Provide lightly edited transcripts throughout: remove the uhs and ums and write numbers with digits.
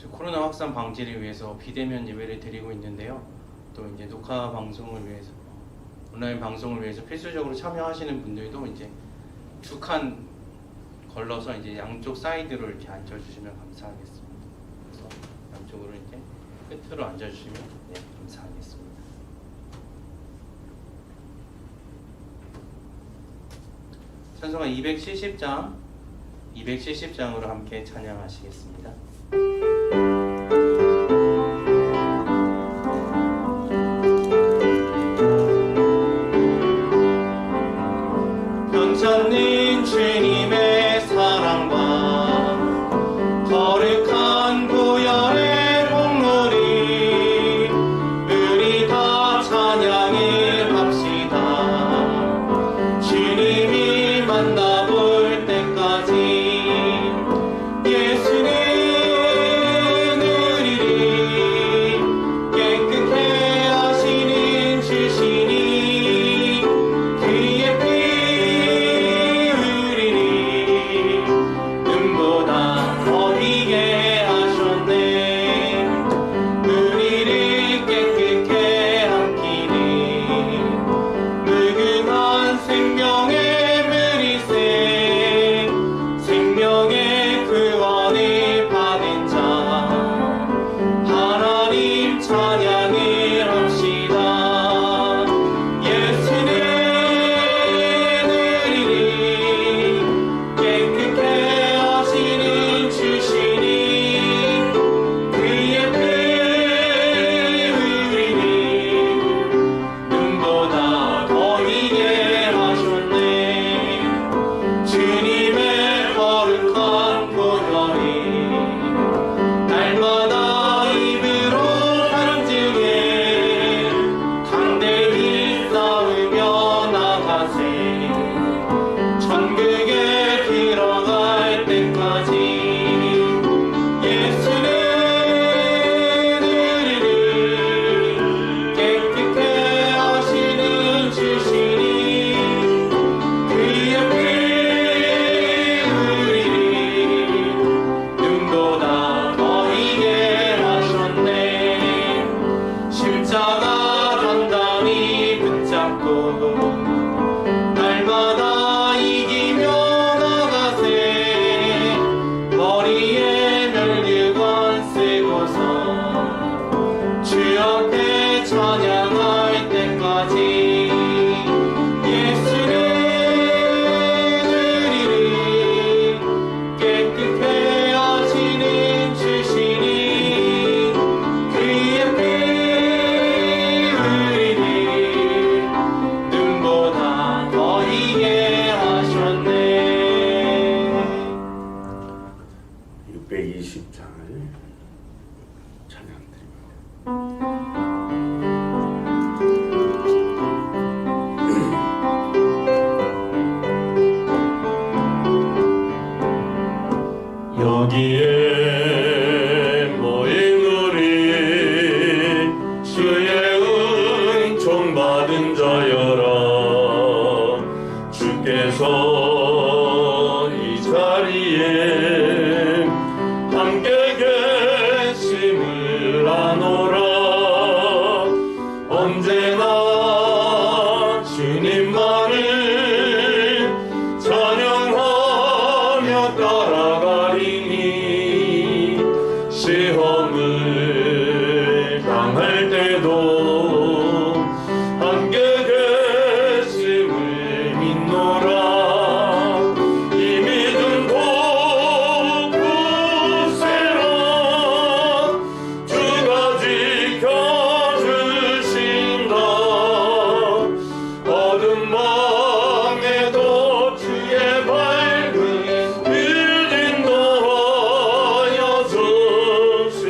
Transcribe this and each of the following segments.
코로나 확산 방지를 위해서 비대면 예배를 드리고 있는데요. 또 이제 녹화 방송을 위해서 온라인 방송을 위해서 필수적으로 참여하시는 분들도 이제 두 칸 걸러서 이제 양쪽 사이드로 이렇게 앉아주시면 감사하겠습니다. 그래서 양쪽으로 이제 끝으로 앉아주시면 감사하겠습니다. 찬송가 270장으로 함께 찬양하시겠습니다. 변찮는 주님의 사랑과 거룩한 보혈의 공로리 우리 다 찬양을 합시다. 주님이 만나볼 때까지 예수는 우리를 깨끗게 하시는 주시니 그의 피 눈보다 더 희게 하셨네. 우리를 깨끗게 함기는 무궁한 생명의 물이세. 생명의 구원을 받은 자 하나님 찬양을 합시다. 예수는 우리를 깨끗게 하시는 주시니 그의 피 우리를 눈보다 더 희게 하셨네. 주님의 거룩한 보혈이 날마다 입으로 간증해 강대히 싸우며 나가세. 천국에 들어갈 때까지 예수는 우리를 깨끗게 하시는 주시니 그의 피 우리를 눈보다 더 희게 하셨네. 십자가 단단히 붙잡고 날마다 이기며 나가세. 머리에 면류관 쓰고서 주 앞에 찬양할 때까지 예수는 우리를 깨끗게 하시는 주시니 그의 피 우리를 눈보다 더 희게 하셨네. 620장을 찬양드립니다. 여기에 모인 우리 주의 은총 받은 자여라. 주께서 이 자리에 함께 계심을 아노라. 언제나 주님만을 찬양하며 따라가리니 시험을 당할 때도 함께 계심을 믿노라. 이 믿음 굳세라. 주가 지켜주신다. 어둠 밤에도 주의 밝은 빛 인도하여 주시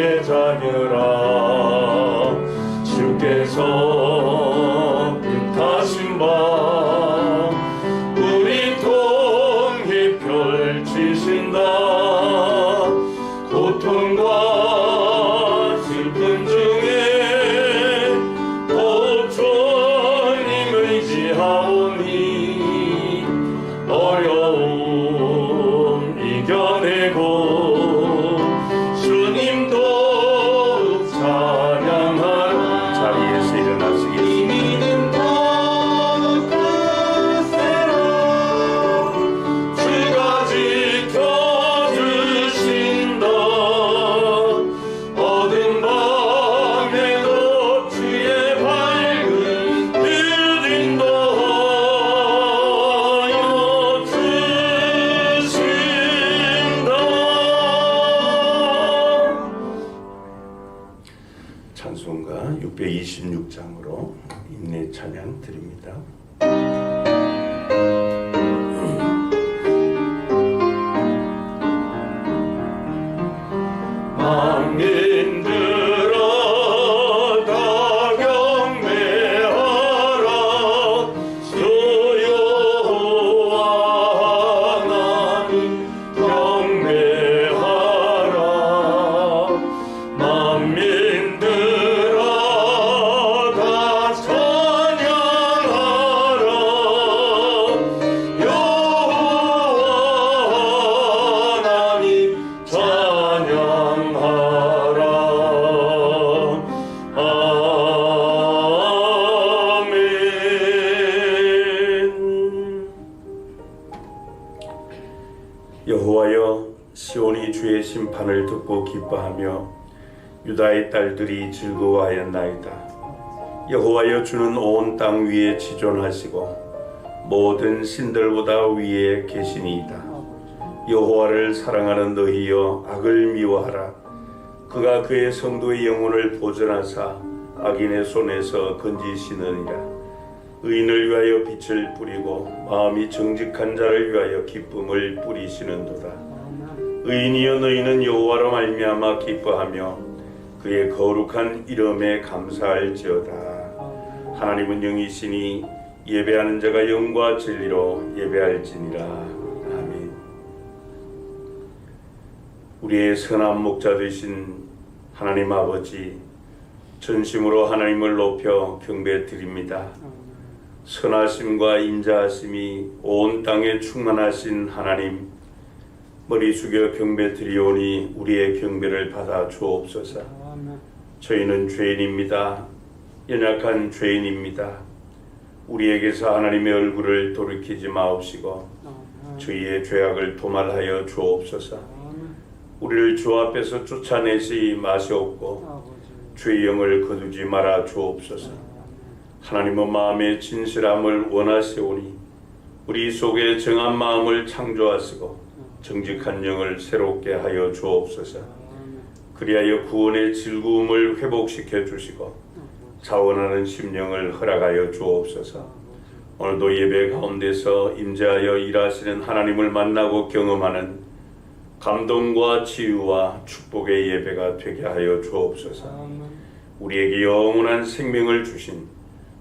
주의 자녀라 주께서 뜻하신 바 우리 통해 펼치신다 고통과 슬픔 중에 곧 주님 의지하오니 어려움 이겨내고 주님 더욱 찬양하라 자리에서 일어나시겠습니다. 이 믿음 더욱 크세라 주가 지켜주신다 어두운 밤에도 주의 밝은 빛 인도하여 주신다. 찬송가 626장으로 인내 찬양 드립니다. 만민들아 다 경배하라 주 여호와 하나님 경배하라 만민들아 다 찬양하라 여호와 하나님 찬양하라 아멘. 여호와여 시온이 주의 심판을 듣고 기뻐하며 유다의 딸들이 즐거워하였나이다. 여호와여 주는 온 땅 위에 지존하시고 모든 신들보다 위에 계시니이다. 여호와를 사랑하는 너희여 악을 미워하라. 그가 그의 성도의 영혼을 보존하사 악인의 손에서 건지시느니라. 의인을 위하여 빛을 뿌리고 마음이 정직한 자를 위하여 기쁨을 뿌리시는도다. 의인이여 너희는 여호와로 말미암아 기뻐하며 그의 거룩한 이름에 감사할지어다. 하나님은 영이시니 예배하는 자가 영과 진리로 예배할지니라. 아멘. 우리의 선한 목자 되신 하나님 아버지, 전심으로 하나님을 높여 경배드립니다. 선하심과 인자하심이 온 땅에 충만하신 하나님, 머리 숙여 경배드리오니 우리의 경배를 받아 주옵소서. 저희는 죄인입니다. 연약한 죄인입니다. 우리에게서 하나님의 얼굴을 돌이키지 마옵시고 저희의 죄악을 도말하여 주옵소서. 우리를 주 앞에서 쫓아내시 마시옵고 죄의 영을 거두지 말아 주옵소서. 하나님은 마음의 진실함을 원하시오니 우리 속에 정한 마음을 창조하시고 정직한 영을 새롭게 하여 주옵소서. 그리하여 구원의 즐거움을 회복시켜 주시고 자원하는 심령을 허락하여 주옵소서. 오늘도 예배 가운데서 임재하여 일하시는 하나님을 만나고 경험하는 감동과 치유와 축복의 예배가 되게 하여 주옵소서. 우리에게 영원한 생명을 주신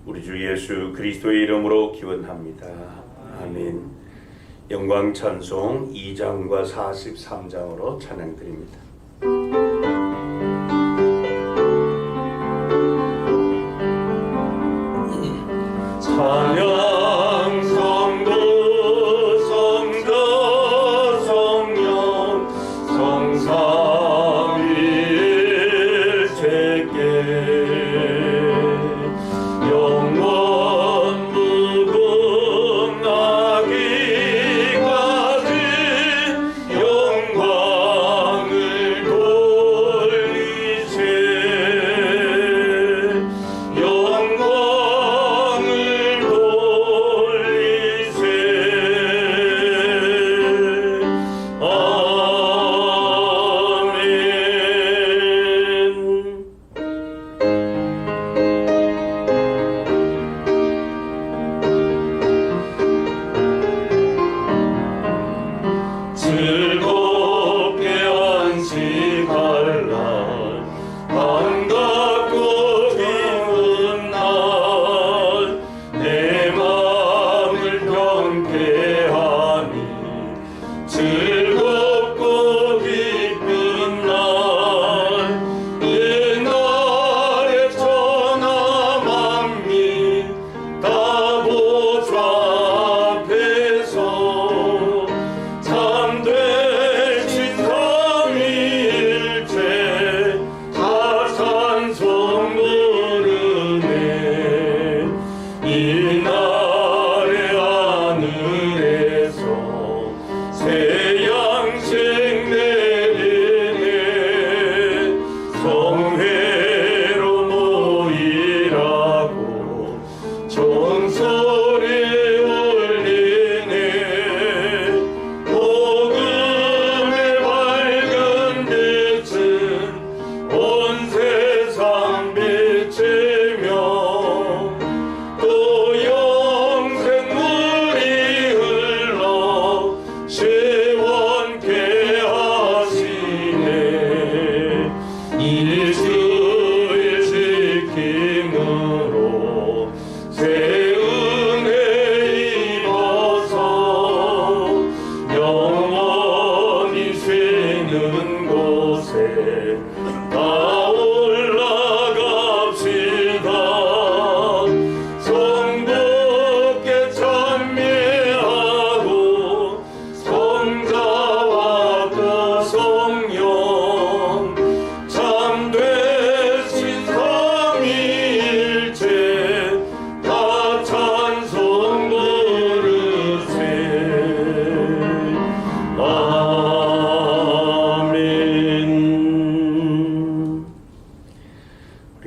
우리 주 예수 그리스도의 이름으로 기원합니다. 아멘. 영광 찬송 2장과 43장으로 찬양드립니다. 찬양 성부 성자 성령 성삼위일체께 영원 무궁하기까지 영광을 돌리세 영광을 돌리세 아멘.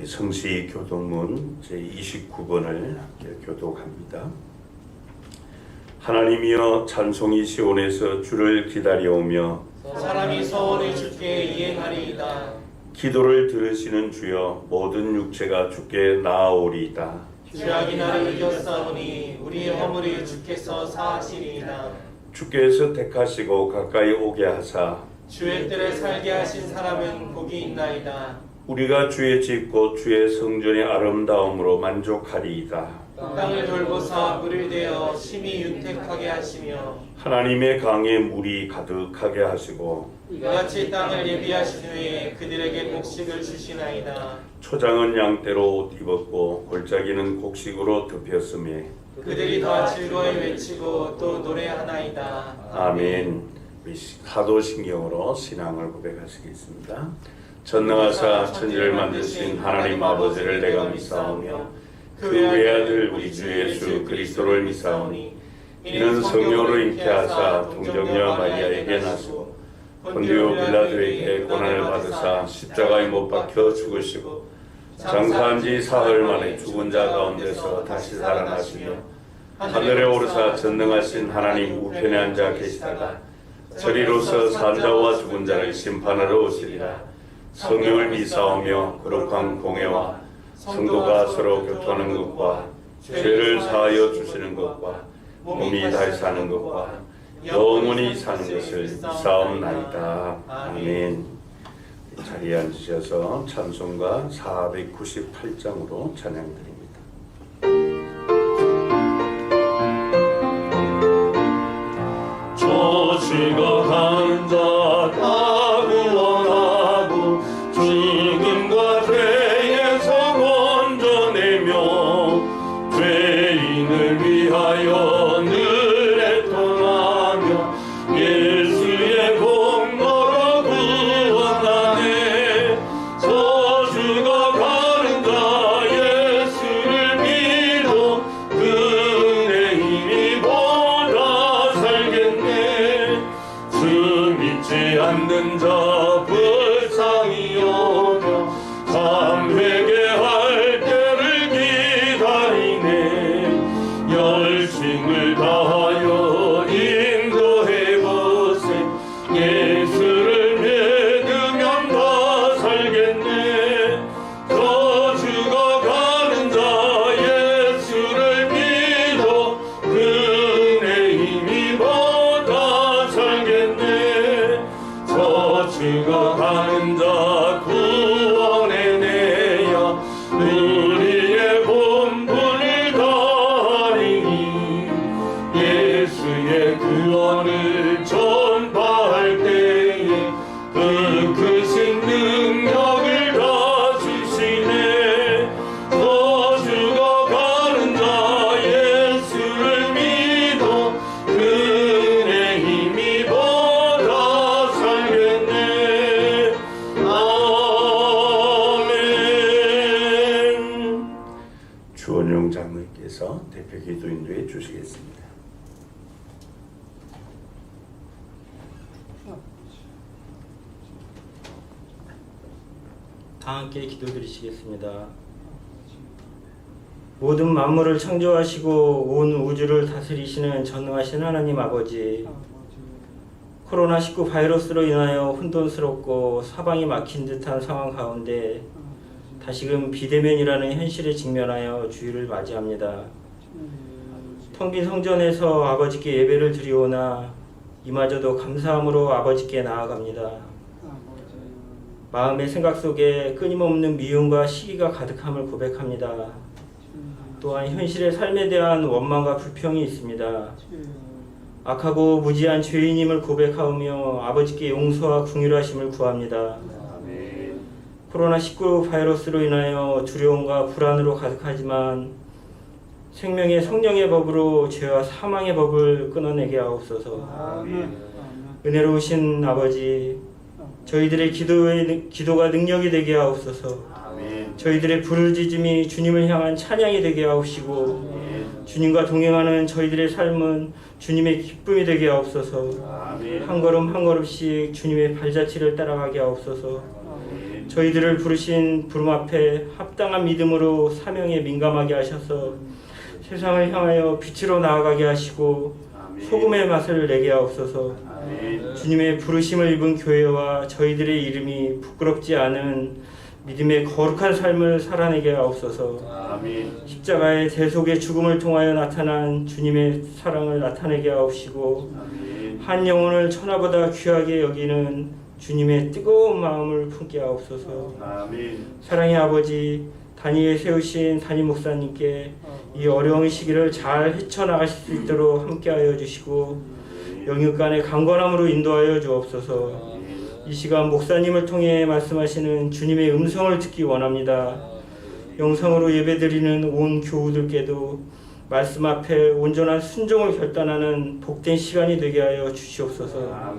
성시 교독문 제29번을 함께 교독합니다. 하나님이여 찬송이 시온에서 주를 기다려오며 사람이 서원을 주께 이행하리이다. 기도를 들으시는 주여 모든 육체가 주께 나아오리이다. 죄악이 나를 이겼사오니 우리의 허물이 주께서 사하시리이다. 주께서 택하시고 가까이 오게 하사 주의 뜰에 살게 하신 사람은 복이 있나이다. 우리가 주의 집 곧 주의 성전의 아름다움으로 만족하리이다. 땅을 돌보사 물을 대어 심히 윤택하게 하시며 하나님의 강에 물이 가득하게 하시고 이같이 땅을 예비하신 후에 그들에게 곡식을 주시나이다. 초장은 양떼로 옷 입었고 골짜기는 곡식으로 덮였으며 그들이 다 즐거이 외치고 또 노래하나이다. 아멘. 우리 사도신경으로 신앙을 고백하시겠습니다. 전능하사 천지를 만드신 하나님 아버지를 내가 믿사오며 그 외아들 우리 주 예수 그리스도를 믿사오니 이는 성령으로 잉태하사 동정녀 마리아에게 나시고 본디오 빌라도에게 고난을 받으사 십자가에 못 박혀 죽으시고 장사한 지 사흘 만에 죽은 자 가운데서 다시 살아나시며 하늘에 오르사 전능하신 하나님 우편에 앉아 계시다가 저리로서 산자와 죽은 자를 심판하러 오시리라. 성령을 믿사오며 거룩한 공회와 성도가 서로 교통하는 것과 죄를 사하여 주시는 것과 몸이 다시 사는 것과 영원히 사는 것을 믿사옵나이다. 아멘. 자리에 앉으셔서 찬송가 498장으로 찬양드립니다. 저주가 가는 자 다 구원하고 죽음과 죄에서 건져내며 죄인을 위하여 늘 애통하며 예수의 공로로 구원하네. 저주가 가는 자 예수를 믿어 그 은혜 힘입어 살겠네. 주 믿지 않는 자 불쌍히 여겨 참 회개할 때를 기다리네. 열심을 다하여 인도해보세. 예수를 믿으면 다 살겠네. 저주가 가는 자 예수를 믿어 그 은혜 힘입어 다 살겠네. 저주가 가는 자 구원해내야 우리의 본분을 다하리니. 예수의 구원을 전파할 때에 그 크신 능력을 다 주시네. 저주가 가는 자 예수를 믿어 그 은혜 힘입어 다 살겠네. 아멘. 주원용 장로님께서 대표 기도 인도해 주시겠습니다. 다 함께 기도드리시겠습니다. 모든 만물을 창조하시고 온 우주를 다스리시는 전능하신 하나님 아버지, 코로나19 바이러스로 인하여 혼돈스럽고 사방이 막힌 듯한 상황 가운데 다시금 비대면이라는 현실에 직면하여 주일을 맞이합니다. 텅 빈 성전에서 아버지께 예배를 드리오나 이마저도 감사함으로 아버지께 나아갑니다. 마음의 생각 속에 끊임없는 미움과 시기가 가득함을 고백합니다. 또한 현실의 삶에 대한 원망과 불평이 있습니다. 악하고 무지한 죄인임을 고백하며 아버지께 용서와 긍휼하심을 구합니다. 코로나19 바이러스로 인하여 두려움과 불안으로 가득하지만 생명의 성령의 법으로 죄와 사망의 법을 끊어내게 하옵소서. 은혜로우신 아버지, 저희들의 기도가 능력이 되게 하옵소서. 저희들의 부르짖음이 주님을 향한 찬양이 되게 하옵시고 주님과 동행하는 저희들의 삶은 주님의 기쁨이 되게 하옵소서. 한 걸음 한 걸음씩 주님의 발자취를 따라가게 하옵소서. 저희들을 부르신 부름 앞에 합당한 믿음으로 사명에 민감하게 하셔서 세상을 향하여 빛으로 나아가게 하시고 소금의 맛을 내게 하옵소서. 주님의 부르심을 입은 교회와 저희들의 이름이 부끄럽지 않은 믿음의 거룩한 삶을 살아내게 하옵소서. 십자가의 대속의 죽음을 통하여 나타난 주님의 사랑을 나타내게 하옵시고 한 영혼을 천하보다 귀하게 여기는 주님의 뜨거운 마음을 품게 하옵소서. 사랑의 아버지, 단위에 세우신 담임 목사님께 이 어려운 시기를 잘 헤쳐나가실 수 있도록 함께하여 주시고 영육간의 강건함으로 인도하여 주옵소서. 이 시간 목사님을 통해 말씀하시는 주님의 음성을 듣기 원합니다. 영상으로 예배드리는 온 교우들께도 말씀 앞에 온전한 순종을 결단하는 복된 시간이 되게 하여 주시옵소서.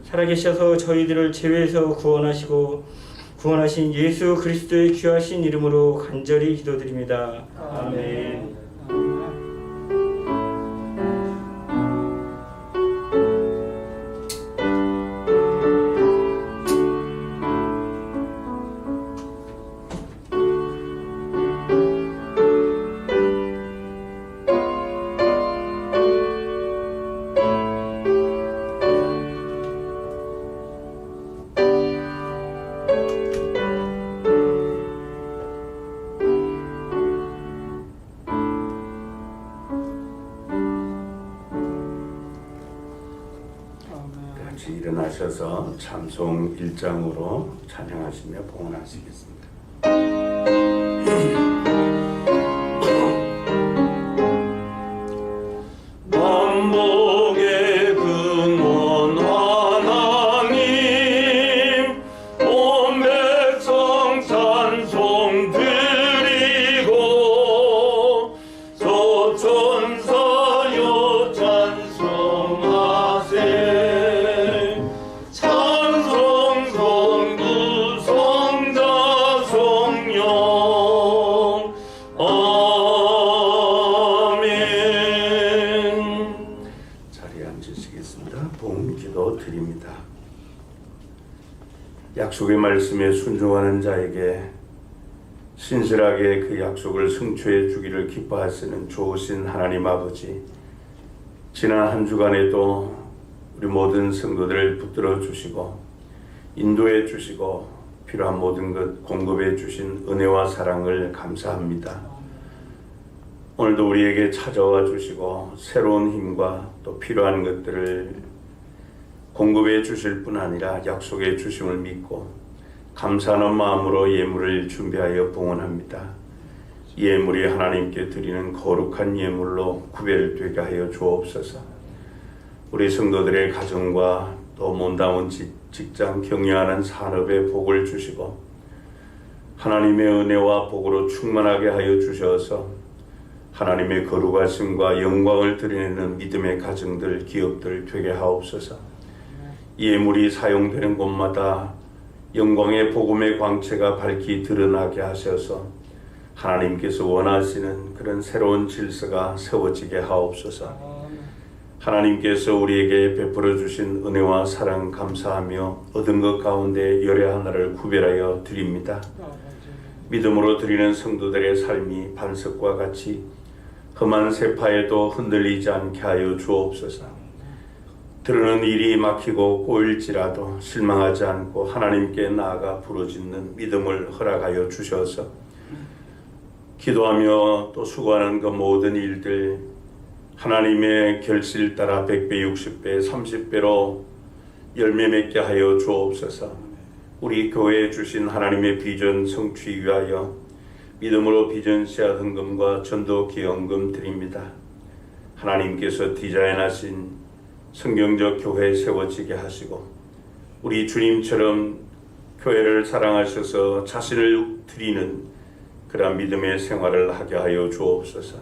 살아계셔서 저희들을 죄에서 구원하신 예수 그리스도의 귀하신 이름으로 간절히 기도드립니다. 아멘. 같이 일어나셔서 찬송 1장으로 찬양하시며 봉헌하시겠습니다. 만복의 근원 하나님 온 백성 찬송 드리고 조천사여 찬송하세 찬송 성부 성자 성령 자리에 앉으시겠습니다. 봉기도 드립니다. 약속의 말씀에 순종하는 자에게 신실하게 그 약속을 성취해 주기를 기뻐하시는 좋으신 하나님 아버지, 지난 한 주간에도 우리 모든 성도들을 붙들어 주시고 인도해 주시고 필요한 모든 것 공급해 주신 은혜와 사랑을 감사합니다. 오늘도 우리에게 찾아와 주시고 새로운 힘과 또 필요한 것들을 공급해 주실 뿐 아니라 약속해 주심을 믿고 감사하는 마음으로 예물을 준비하여 봉헌합니다. 예물이 하나님께 드리는 거룩한 예물로 구별되게 하여 주옵소서. 우리 성도들의 가정과 또 몸담은 직장 경영하는 산업에 복을 주시고 하나님의 은혜와 복으로 충만하게 하여 주셔서 하나님의 거룩하심과 영광을 드리는 믿음의 가정들, 기업들 되게 하옵소서. 예물이 사용되는 곳마다 영광의 복음의 광채가 밝히 드러나게 하셔서 하나님께서 원하시는 그런 새로운 질서가 세워지게 하옵소서. 하나님께서 우리에게 베풀어 주신 은혜와 사랑 감사하며 얻은 것 가운데 열의 하나를 구별하여 드립니다. 믿음으로 드리는 성도들의 삶이 반석과 같이 험한 세파에도 흔들리지 않게 하여 주옵소서. 들으는 일이 막히고 꼬일지라도 실망하지 않고 하나님께 나아가 부르짖는 믿음을 허락하여 주셔서 기도하며 또 수고하는 그 모든 일들 하나님의 결실 따라 100배, 60배, 30배로 열매 맺게 하여 주옵소서. 우리 교회에 주신 하나님의 비전 성취 위하여 믿음으로 비전 씨앗 헌금과 전도 기여헌금 드립니다. 하나님께서 디자인하신 성경적 교회 세워지게 하시고 우리 주님처럼 교회를 사랑하셔서 자신을 드리는 그런 믿음의 생활을 하게 하여 주옵소서.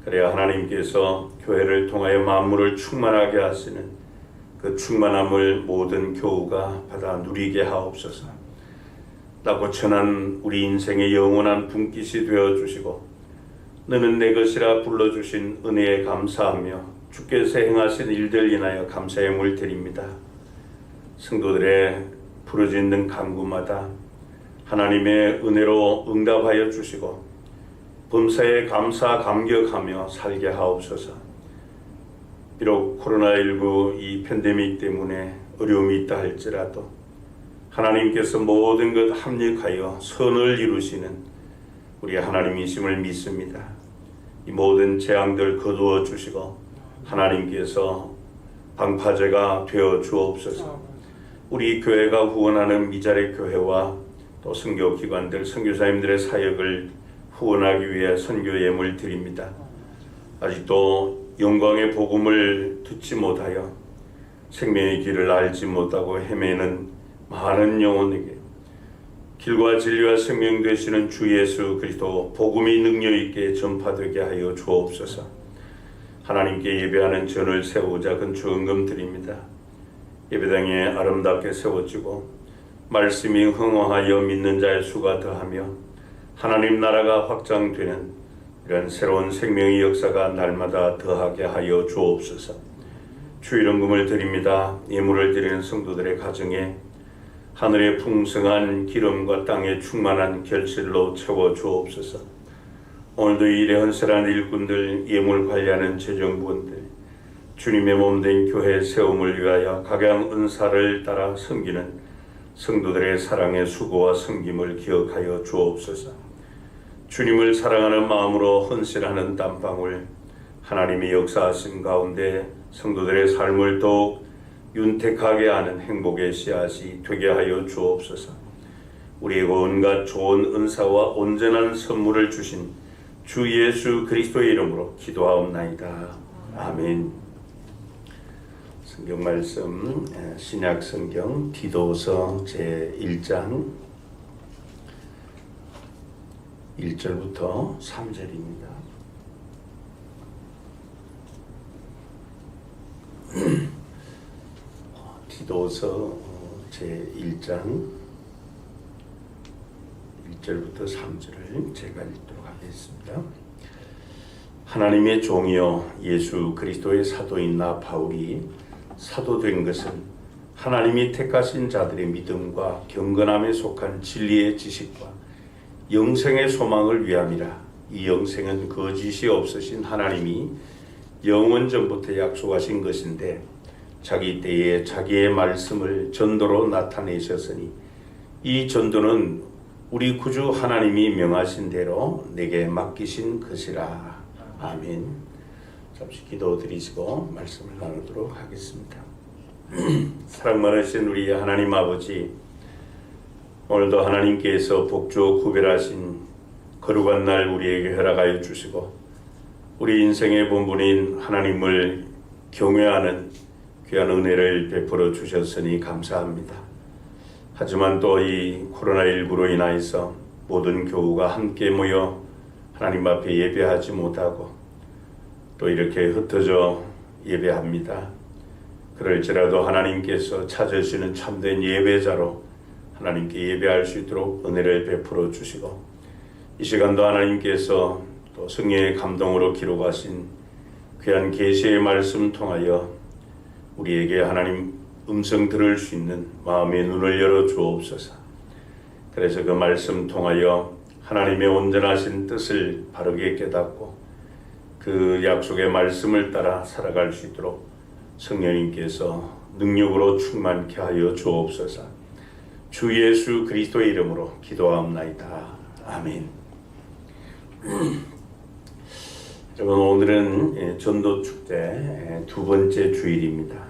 그래야 하나님께서 교회를 통하여 만물을 충만하게 하시는 그 충만함을 모든 교우가 받아 누리게 하옵소서. 라고 전한 우리 인생의 영원한 분깃이 되어주시고 너는 내 것이라 불러주신 은혜에 감사하며 주께서 행하신 일들 인하여 감사의 물 드립니다. 성도들의 부르짖는 간구마다 하나님의 은혜로 응답하여 주시고 범사에 감사 감격하며 살게 하옵소서. 비록 코로나19 이 팬데믹 때문에 어려움이 있다 할지라도 하나님께서 모든 것 합력하여 선을 이루시는 우리 하나님이심을 믿습니다. 이 모든 재앙들 거두어 주시고 하나님께서 방파제가 되어 주옵소서. 우리 교회가 후원하는 미자리 교회와 또 선교기관들, 선교사님들의 사역을 후원하기 위해 선교 예물 드립니다. 아직도 영광의 복음을 듣지 못하여 생명의 길을 알지 못하고 헤매는 많은 영혼에게 길과 진리와 생명 되시는 주 예수 그리스도 복음이 능력 있게 전파되게 하여 주옵소서. 하나님께 예배하는 전을 세우자 근초헌금 드립니다. 예배당에 아름답게 세워지고 말씀이 흥황하여 믿는 자의 수가 더하며 하나님 나라가 확장되는 이런 새로운 생명의 역사가 날마다 더하게 하여 주옵소서. 주일헌금을 드립니다. 예물을 드리는 성도들의 가정에 하늘의 풍성한 기름과 땅의 충만한 결실로 채워 주옵소서. 오늘도 일에 헌신하는 일꾼들, 예물 관리하는 재정부원들, 주님의 몸된 교회 세움을 위하여 각양 은사를 따라 섬기는 성도들의 사랑의 수고와 섬김을 기억하여 주옵소서. 주님을 사랑하는 마음으로 헌신하는 땀방울, 하나님의 역사하심 가운데 성도들의 삶을 더욱 윤택하게 하는 행복의 씨앗이 되게 하여 주옵소서. 우리에게 온갖 좋은 은사와 온전한 선물을 주신 주 예수 그리스도의 이름으로 기도하옵나이다. 아멘. 성경 말씀 신약 성경 디도서 제1장 1절부터 3절입니다. 디도서 제1장 1절부터 3절을 제가 읽도록 하겠습니다. 하나님의 종이여 예수 그리스도의 사도인 나 바울이 사도된 것은 하나님이 택하신 자들의 믿음과 경건함에 속한 진리의 지식과 영생의 소망을 위함이라. 이 영생은 거짓이 없으신 하나님이 영원 전부터 약속하신 것인데 자기 때에 자기의 말씀을 전도로 나타내셨으니 이 전도는 우리 구주 하나님이 명하신 대로 내게 맡기신 것이라. 아멘. 잠시 기도드리시고 말씀을 나누도록 하겠습니다. 사랑 많으신 우리 하나님 아버지, 오늘도 하나님께서 복주 구별하신 거룩한 날 우리에게 허락하여 주시고 우리 인생의 본분인 하나님을 경외하는 귀한 은혜를 베풀어 주셨으니 감사합니다. 하지만 또 이 코로나19로 인하여서 모든 교우가 함께 모여 하나님 앞에 예배하지 못하고 또 이렇게 흩어져 예배합니다. 그럴지라도 하나님께서 찾으시는 참된 예배자로 하나님께 예배할 수 있도록 은혜를 베풀어 주시고 이 시간도 하나님께서 또 성령의 감동으로 기록하신 귀한 계시의 말씀 통하여 우리에게 하나님 음성 들을 수 있는 마음의 눈을 열어 주옵소서. 그래서 그 말씀 통하여 하나님의 온전하신 뜻을 바르게 깨닫고 그 약속의 말씀을 따라 살아갈 수 있도록 성령님께서 능력으로 충만케 하여 주옵소서. 주 예수 그리스도의 이름으로 기도하옵나이다. 아멘. 여러분, 오늘은 전도축제 두 번째 주일입니다.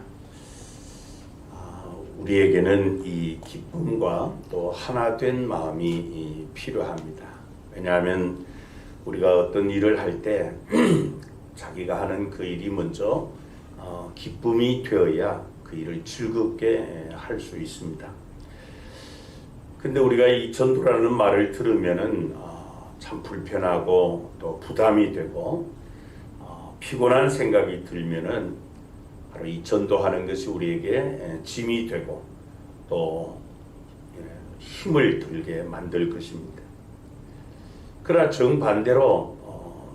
우리에게는 이 기쁨과 또 하나된 마음이 필요합니다. 왜냐하면 우리가 어떤 일을 할 때 자기가 하는 그 일이 먼저 기쁨이 되어야 그 일을 즐겁게 할 수 있습니다. 근데 우리가 이 전도라는 말을 들으면은 참 불편하고 또 부담이 되고 피곤한 생각이 들면은 바로 이 전도하는 것이 우리에게 짐이 되고 또 힘을 들게 만들 것입니다. 그러나 정반대로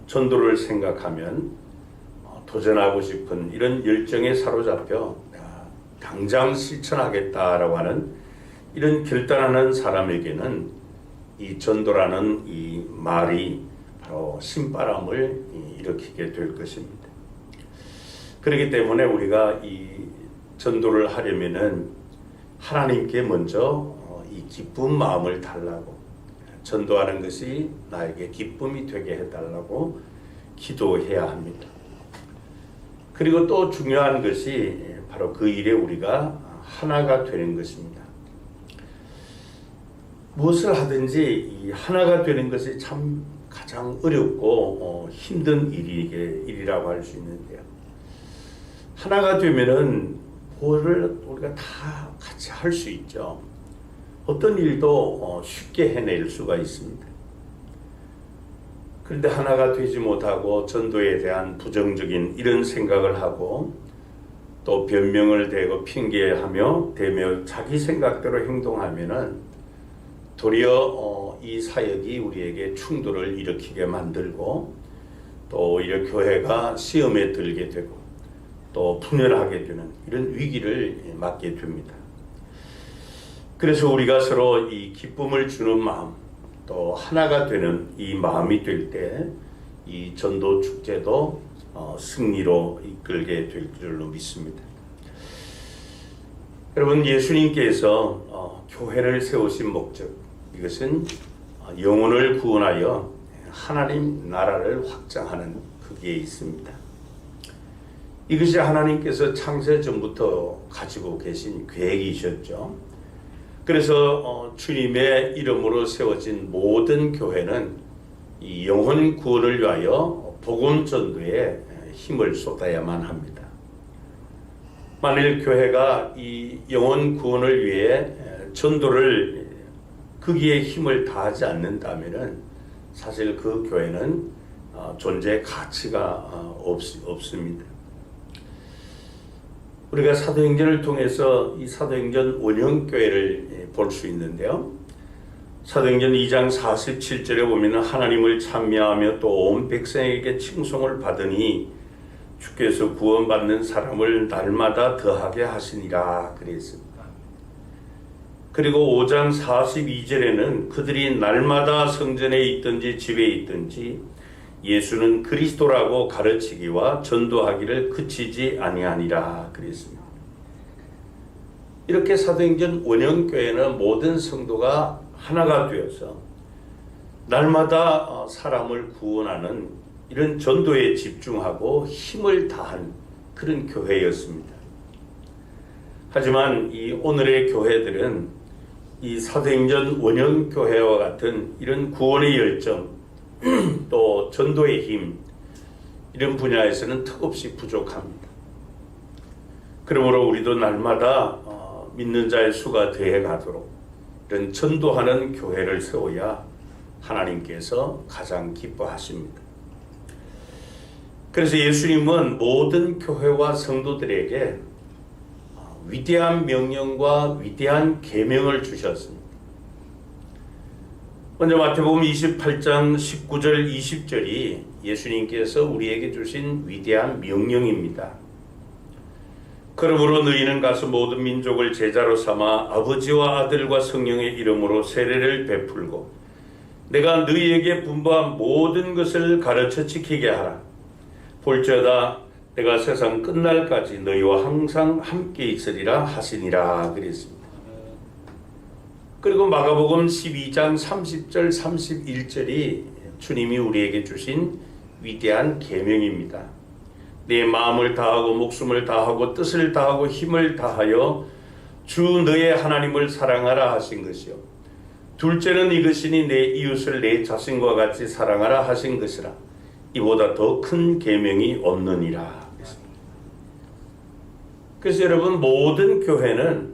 전도를 생각하면 도전하고 싶은 이런 열정에 사로잡혀 당장 실천하겠다라고 하는 이런 결단하는 사람에게는 이 전도라는 이 말이 바로 신바람을 일으키게 될 것입니다. 그렇기 때문에 우리가 이 전도를 하려면은 하나님께 먼저 이 기쁜 마음을 달라고, 전도하는 것이 나에게 기쁨이 되게 해달라고 기도해야 합니다. 그리고 또 중요한 것이 바로 그 일에 우리가 하나가 되는 것입니다. 무엇을 하든지 이 하나가 되는 것이 참 가장 어렵고 힘든 일이라고 할 수 있는데요. 하나가 되면은 뭐를 우리가 다 같이 할 수 있죠. 어떤 일도 쉽게 해낼 수가 있습니다. 그런데 하나가 되지 못하고 전도에 대한 부정적인 이런 생각을 하고 또 변명을 대고 핑계하며 대며 자기 생각대로 행동하면은 도리어 이 사역이 우리에게 충돌을 일으키게 만들고 또 오히려 교회가 시험에 들게 되고 또 분열하게 되는 이런 위기를 맞게 됩니다. 그래서 우리가 서로 이 기쁨을 주는 마음 또 하나가 되는 이 마음이 될 때 이 전도 축제도 승리로 이끌게 될 줄로 믿습니다. 여러분, 예수님께서 교회를 세우신 목적, 이것은 영혼을 구원하여 하나님 나라를 확장하는 그게 있습니다. 이것이 하나님께서 창세 전부터 가지고 계신 계획이셨죠. 그래서 주님의 이름으로 세워진 모든 교회는 이 영혼 구원을 위하여 복음 전도에 힘을 쏟아야만 합니다. 만일 교회가 이 영혼 구원을 위해 전도를 거기에 힘을 다하지 않는다면은 사실 그 교회는 존재 가치가 없습니다. 우리가 사도행전을 통해서 이 사도행전 원형교회를 볼 수 있는데요. 사도행전 2장 47절에 보면 하나님을 찬미하며 또 온 백성에게 칭송을 받으니 주께서 구원받는 사람을 날마다 더하게 하시니라 그랬습니다. 그리고 5장 42절에는 그들이 날마다 성전에 있든지 집에 있든지 예수는 그리스도라고 가르치기와 전도하기를 그치지 아니하니라 그랬습니다. 이렇게 사도행전 원형교회는 모든 성도가 하나가 되어서 날마다 사람을 구원하는 이런 전도에 집중하고 힘을 다한 그런 교회였습니다. 하지만 이 오늘의 교회들은 이 사도행전 원형교회와 같은 이런 구원의 열정 또 전도의 힘 이런 분야에서는 턱없이 부족합니다. 그러므로 우리도 날마다 믿는 자의 수가 더해 가도록 이런 전도하는 교회를 세워야 하나님께서 가장 기뻐하십니다. 그래서 예수님은 모든 교회와 성도들에게 위대한 명령과 위대한 계명을 주셨습니다. 먼저 마태복음 28장 19절 20절이 예수님께서 우리에게 주신 위대한 명령입니다. 그러므로 너희는 가서 모든 민족을 제자로 삼아 아버지와 아들과 성령의 이름으로 세례를 베풀고 내가 너희에게 분부한 모든 것을 가르쳐 지키게 하라. 볼지어다 내가 세상 끝날까지 너희와 항상 함께 있으리라 하시니라 그랬습니다. 그리고 마가복음 12장 30절 31절이 주님이 우리에게 주신 위대한 계명입니다. 내 마음을 다하고 목숨을 다하고 뜻을 다하고 힘을 다하여 주 너의 하나님을 사랑하라 하신 것이요 둘째는 이것이니 내 이웃을 내 자신과 같이 사랑하라 하신 것이라. 이보다 더 큰 계명이 없느니라. 그래서 여러분, 모든 교회는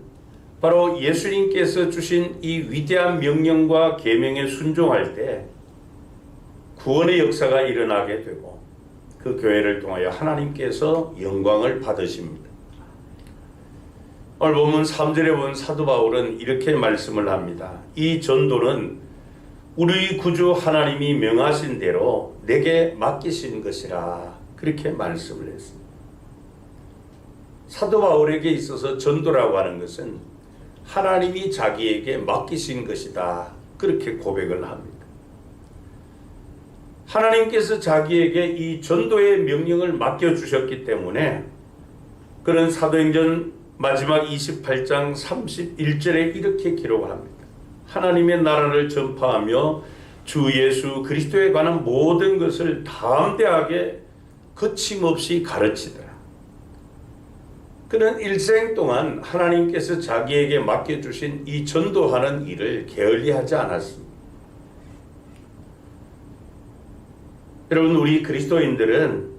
바로 예수님께서 주신 이 위대한 명령과 계명에 순종할 때 구원의 역사가 일어나게 되고 그 교회를 통하여 하나님께서 영광을 받으십니다. 오늘 본문 3절에 본 사도 바울은 이렇게 말씀을 합니다. 이 전도는 우리 구주 하나님이 명하신 대로 내게 맡기신 것이라 그렇게 말씀을 했습니다. 사도 바울에게 있어서 전도라고 하는 것은 하나님이 자기에게 맡기신 것이다 그렇게 고백을 합니다. 하나님께서 자기에게 이 전도의 명령을 맡겨주셨기 때문에 그는 사도행전 마지막 28장 31절에 이렇게 기록을 합니다. 하나님의 나라를 전파하며 주 예수 그리스도에 관한 모든 것을 담대하게 거침없이 가르치더라. 그는 일생 동안 하나님께서 자기에게 맡겨주신 이 전도하는 일을 게을리하지 않았습니다. 여러분, 우리 그리스도인들은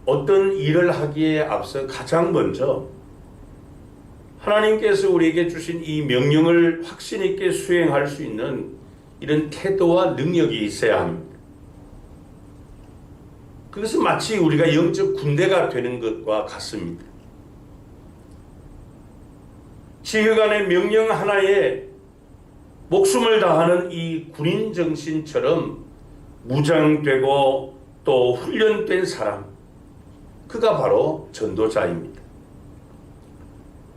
어떤 일을 하기에 앞서 가장 먼저 하나님께서 우리에게 주신 이 명령을 확신 있게 수행할 수 있는 이런 태도와 능력이 있어야 합니다. 그것은 마치 우리가 영적 군대가 되는 것과 같습니다. 지휘관의 명령 하나에 목숨을 다하는 이 군인 정신처럼 무장되고 또 훈련된 사람, 그가 바로 전도자입니다.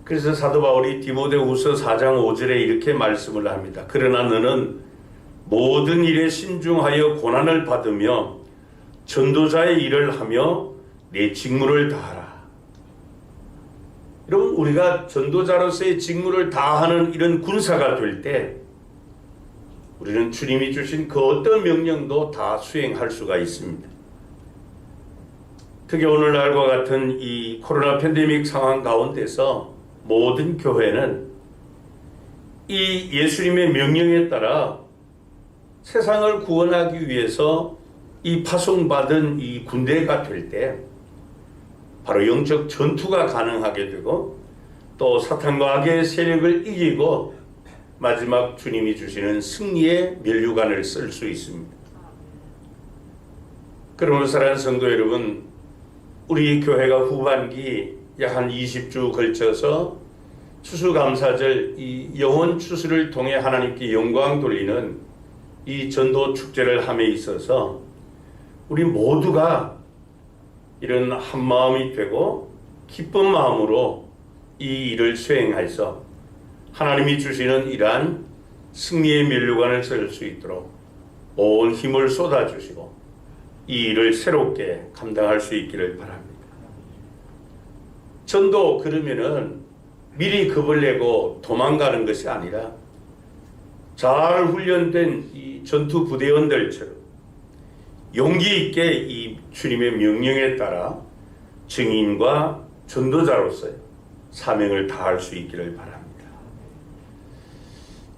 그래서 사도 바울이 디모데후서 4장 5절에 이렇게 말씀을 합니다. 그러나 너는 모든 일에 신중하여 고난을 받으며 전도자의 일을 하며 내 직무를 다하라. 여러분, 우리가 전도자로서의 직무를 다하는 이런 군사가 될 때 우리는 주님이 주신 그 어떤 명령도 다 수행할 수가 있습니다. 특히 오늘날과 같은 이 코로나 팬데믹 상황 가운데서 모든 교회는 이 예수님의 명령에 따라 세상을 구원하기 위해서 이 파송받은 이 군대가 될 때 바로 영적 전투가 가능하게 되고 또 사탄과 악의 세력을 이기고 마지막 주님이 주시는 승리의 면류관을 쓸 수 있습니다. 그러므로 사랑하는 성도 여러분, 우리 교회가 후반기 약 한 20주 걸쳐서 추수감사절 이 영혼 추수를 통해 하나님께 영광 돌리는 이 전도 축제를 함에 있어서 우리 모두가 이런 한 마음이 되고 기쁜 마음으로 이 일을 수행해서 하나님이 주시는 이러한 승리의 면류관을 쓸 수 있도록 온 힘을 쏟아주시고 이 일을 새롭게 감당할 수 있기를 바랍니다. 전도 그러면은 미리 겁을 내고 도망가는 것이 아니라 잘 훈련된 이 전투 부대원들처럼 용기 있게 이 주님의 명령에 따라 증인과 전도자로서의 사명을 다할 수 있기를 바랍니다.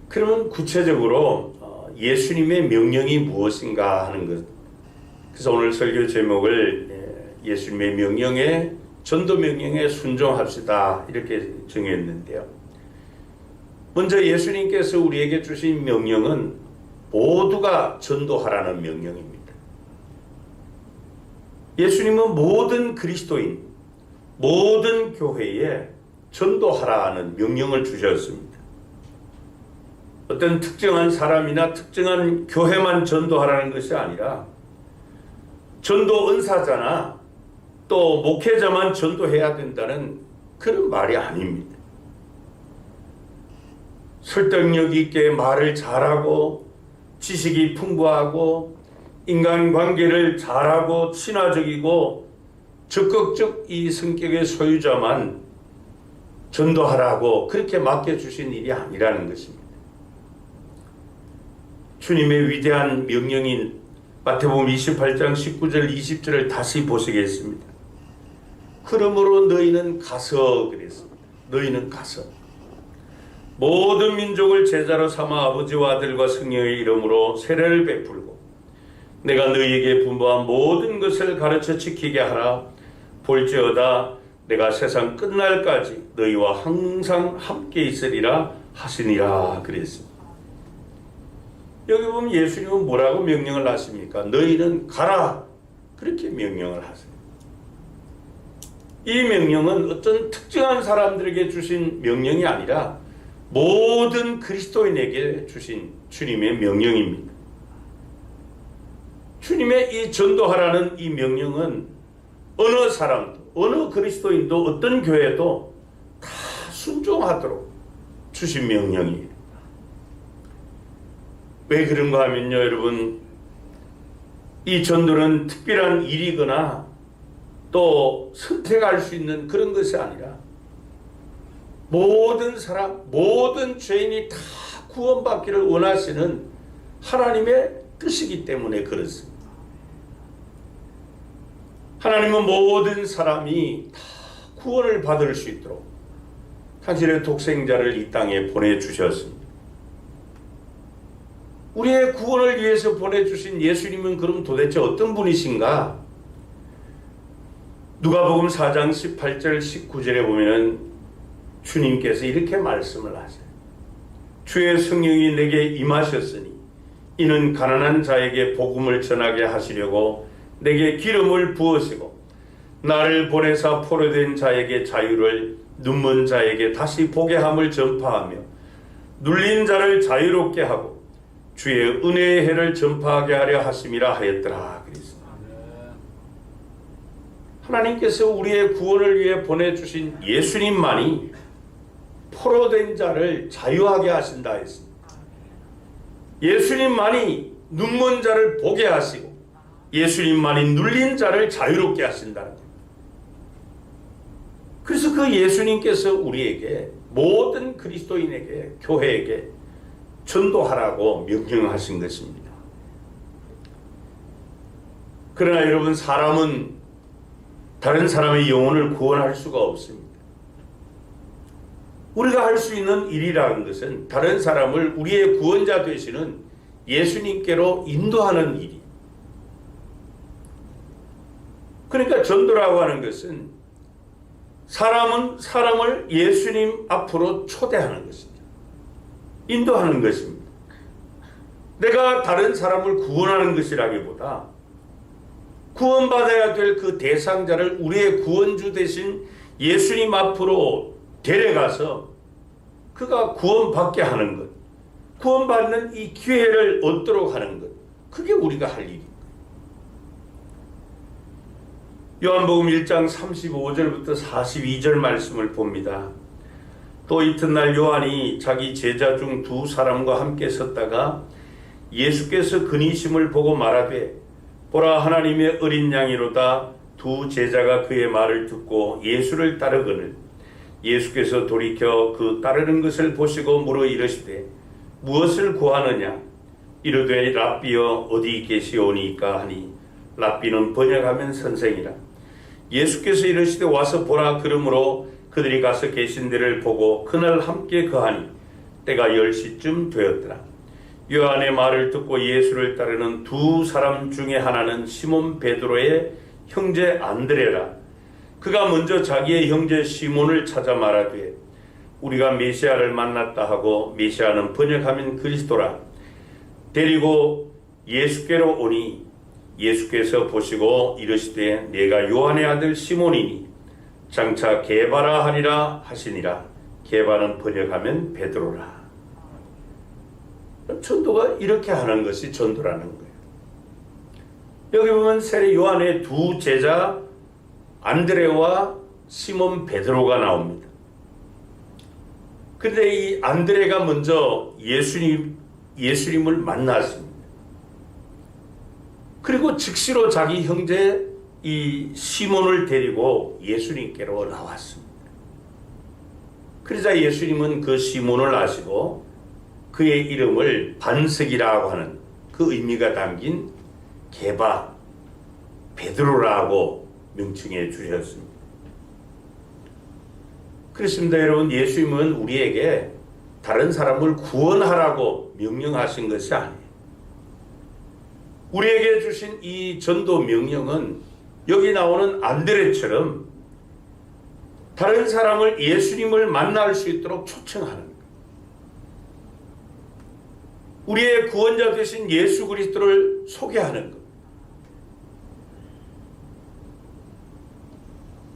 그러면 구체적으로 예수님의 명령이 무엇인가 하는 것. 그래서 오늘 설교 제목을 예수님의 명령에 전도 명령에 순종합시다 이렇게 정했는데요. 먼저 예수님께서 우리에게 주신 명령은 모두가 전도하라는 명령입니다. 예수님은 모든 그리스도인, 모든 교회에 전도하라는 명령을 주셨습니다. 어떤 특정한 사람이나 특정한 교회만 전도하라는 것이 아니라 전도 은사자나 또 목회자만 전도해야 된다는 그런 말이 아닙니다. 설득력 있게 말을 잘하고 지식이 풍부하고 인간관계를 잘하고 친화적이고 적극적 이 성격의 소유자만 전도하라고 그렇게 맡겨주신 일이 아니라는 것입니다. 주님의 위대한 명령인 마태복음 28장 19절 20절을 다시 보시겠습니다. 그러므로 너희는 가서 그랬습니다. 너희는 가서 모든 민족을 제자로 삼아 아버지와 아들과 성령의 이름으로 세례를 베풀고 내가 너희에게 분부한 모든 것을 가르쳐 지키게 하라. 볼지어다 내가 세상 끝날까지 너희와 항상 함께 있으리라 하시니라 그랬습니다. 여기 보면 예수님은 뭐라고 명령을 하십니까? 너희는 가라 그렇게 명령을 하세요. 이 명령은 어떤 특정한 사람들에게 주신 명령이 아니라 모든 그리스도인에게 주신 주님의 명령입니다. 주님의 이 전도하라는 이 명령은 어느 사람도, 어느 그리스도인도, 어떤 교회도 다 순종하도록 주신 명령이에요. 왜 그런가 하면요, 여러분, 이 전도는 특별한 일이거나 또 선택할 수 있는 그런 것이 아니라 모든 사람, 모든 죄인이 다 구원받기를 원하시는 하나님의 뜻이기 때문에 그렇습니다. 하나님은 모든 사람이 다 구원을 받을 수 있도록 당신의 독생자를 이 땅에 보내주셨습니다. 우리의 구원을 위해서 보내주신 예수님은 그럼 도대체 어떤 분이신가? 누가복음 4장 18절 19절에 보면 주님께서 이렇게 말씀을 하세요. 주의 성령이 내게 임하셨으니 이는 가난한 자에게 복음을 전하게 하시려고 내게 기름을 부으시고 나를 보내사 포로된 자에게 자유를, 눈먼 자에게 다시 보게 함을 전파하며 눌린 자를 자유롭게 하고 주의 은혜의 해를 전파하게 하려 하심이라 하였더라. 그랬습니다. 하나님께서 우리의 구원을 위해 보내주신 예수님만이 포로된 자를 자유하게 하신다 했습니다. 예수님만이 눈먼 자를 보게 하시고 예수님만이 눌린 자를 자유롭게 하신다는 겁니다. 그래서 그 예수님께서 우리에게, 모든 그리스도인에게, 교회에게 전도하라고 명령하신 것입니다. 그러나 여러분, 사람은 다른 사람의 영혼을 구원할 수가 없습니다. 우리가 할 수 있는 일이라는 것은 다른 사람을 우리의 구원자 되시는 예수님께로 인도하는 일이. 그러니까 전도라고 하는 것은 사람은 사람을 예수님 앞으로 초대하는 것입니다. 인도하는 것입니다. 내가 다른 사람을 구원하는 것이라기보다 구원받아야 될 그 대상자를 우리의 구원주 되신 예수님 앞으로 데려가서 그가 구원받게 하는 것, 구원받는 이 기회를 얻도록 하는 것, 그게 우리가 할 일입니다. 요한복음 1장 35절부터 42절 말씀을 봅니다. 또 이튿날 요한이 자기 제자 중 두 사람과 함께 섰다가 예수께서 근이심을 보고 말하되 보라 하나님의 어린 양이로다. 두 제자가 그의 말을 듣고 예수를 따르거늘 예수께서 돌이켜 그 따르는 것을 보시고 물어 이르시되 무엇을 구하느냐? 이르되 랍비여 어디 계시오니까 하니 랍비는 번역하면 선생이라. 예수께서 이르시되 와서 보라. 그러므로 그들이 가서 계신 데를 보고 그날 함께 거하니 때가 10시쯤 되었더라. 요한의 말을 듣고 예수를 따르는 두 사람 중에 하나는 시몬 베드로의 형제 안드레라. 그가 먼저 자기의 형제 시몬을 찾아 말하되 우리가 메시아를 만났다 하고, 메시아는 번역하면 그리스도라. 데리고 예수께로 오니 예수께서 보시고 이르시되 내가 요한의 아들 시몬이니 장차 게바라 하리라 하시니라. 게바는 번역하면 베드로라. 전도가 이렇게 하는 것이 전도라는 거예요. 여기 보면 세례 요한의 두 제자 안드레와 시몬 베드로가 나옵니다. 그런데 이 안드레가 먼저 예수님을 만났습니다. 그리고 즉시로 자기 형제 이 시몬을 데리고 예수님께로 나왔습니다. 그러자 예수님은 그 시몬을 아시고 그의 이름을 반석이라고 하는 그 의미가 담긴 게바, 베드로라고 명칭해 주셨습니다. 그렇습니다. 여러분, 예수님은 우리에게 다른 사람을 구원하라고 명령하신 것이 아니에요. 우리에게 주신 이 전도 명령은 여기 나오는 안드레처럼 다른 사람을 예수님을 만날 수 있도록 초청하는 거예요. 우리의 구원자 되신 예수 그리스도를 소개하는 것.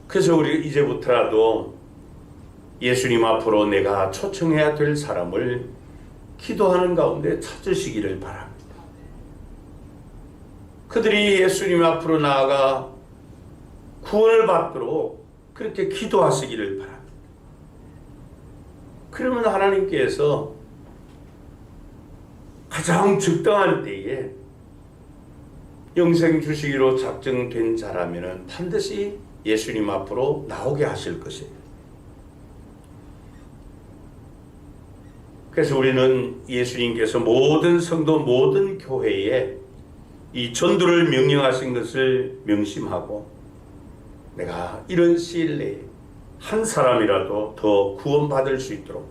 그래서 우리 이제부터라도 예수님 앞으로 내가 초청해야 될 사람을 기도하는 가운데 찾으시기를 바랍니다. 그들이 예수님 앞으로 나아가 구원을 받도록 그렇게 기도하시기를 바랍니다. 그러면 하나님께서 가장 적당한 때에 영생 주시기로 작정된 자라면 반드시 예수님 앞으로 나오게 하실 것이에요. 그래서 우리는 예수님께서 모든 성도 모든 교회에 이 전도를 명령하신 것을 명심하고 내가 이런 시일 내에 한 사람이라도 더 구원받을 수 있도록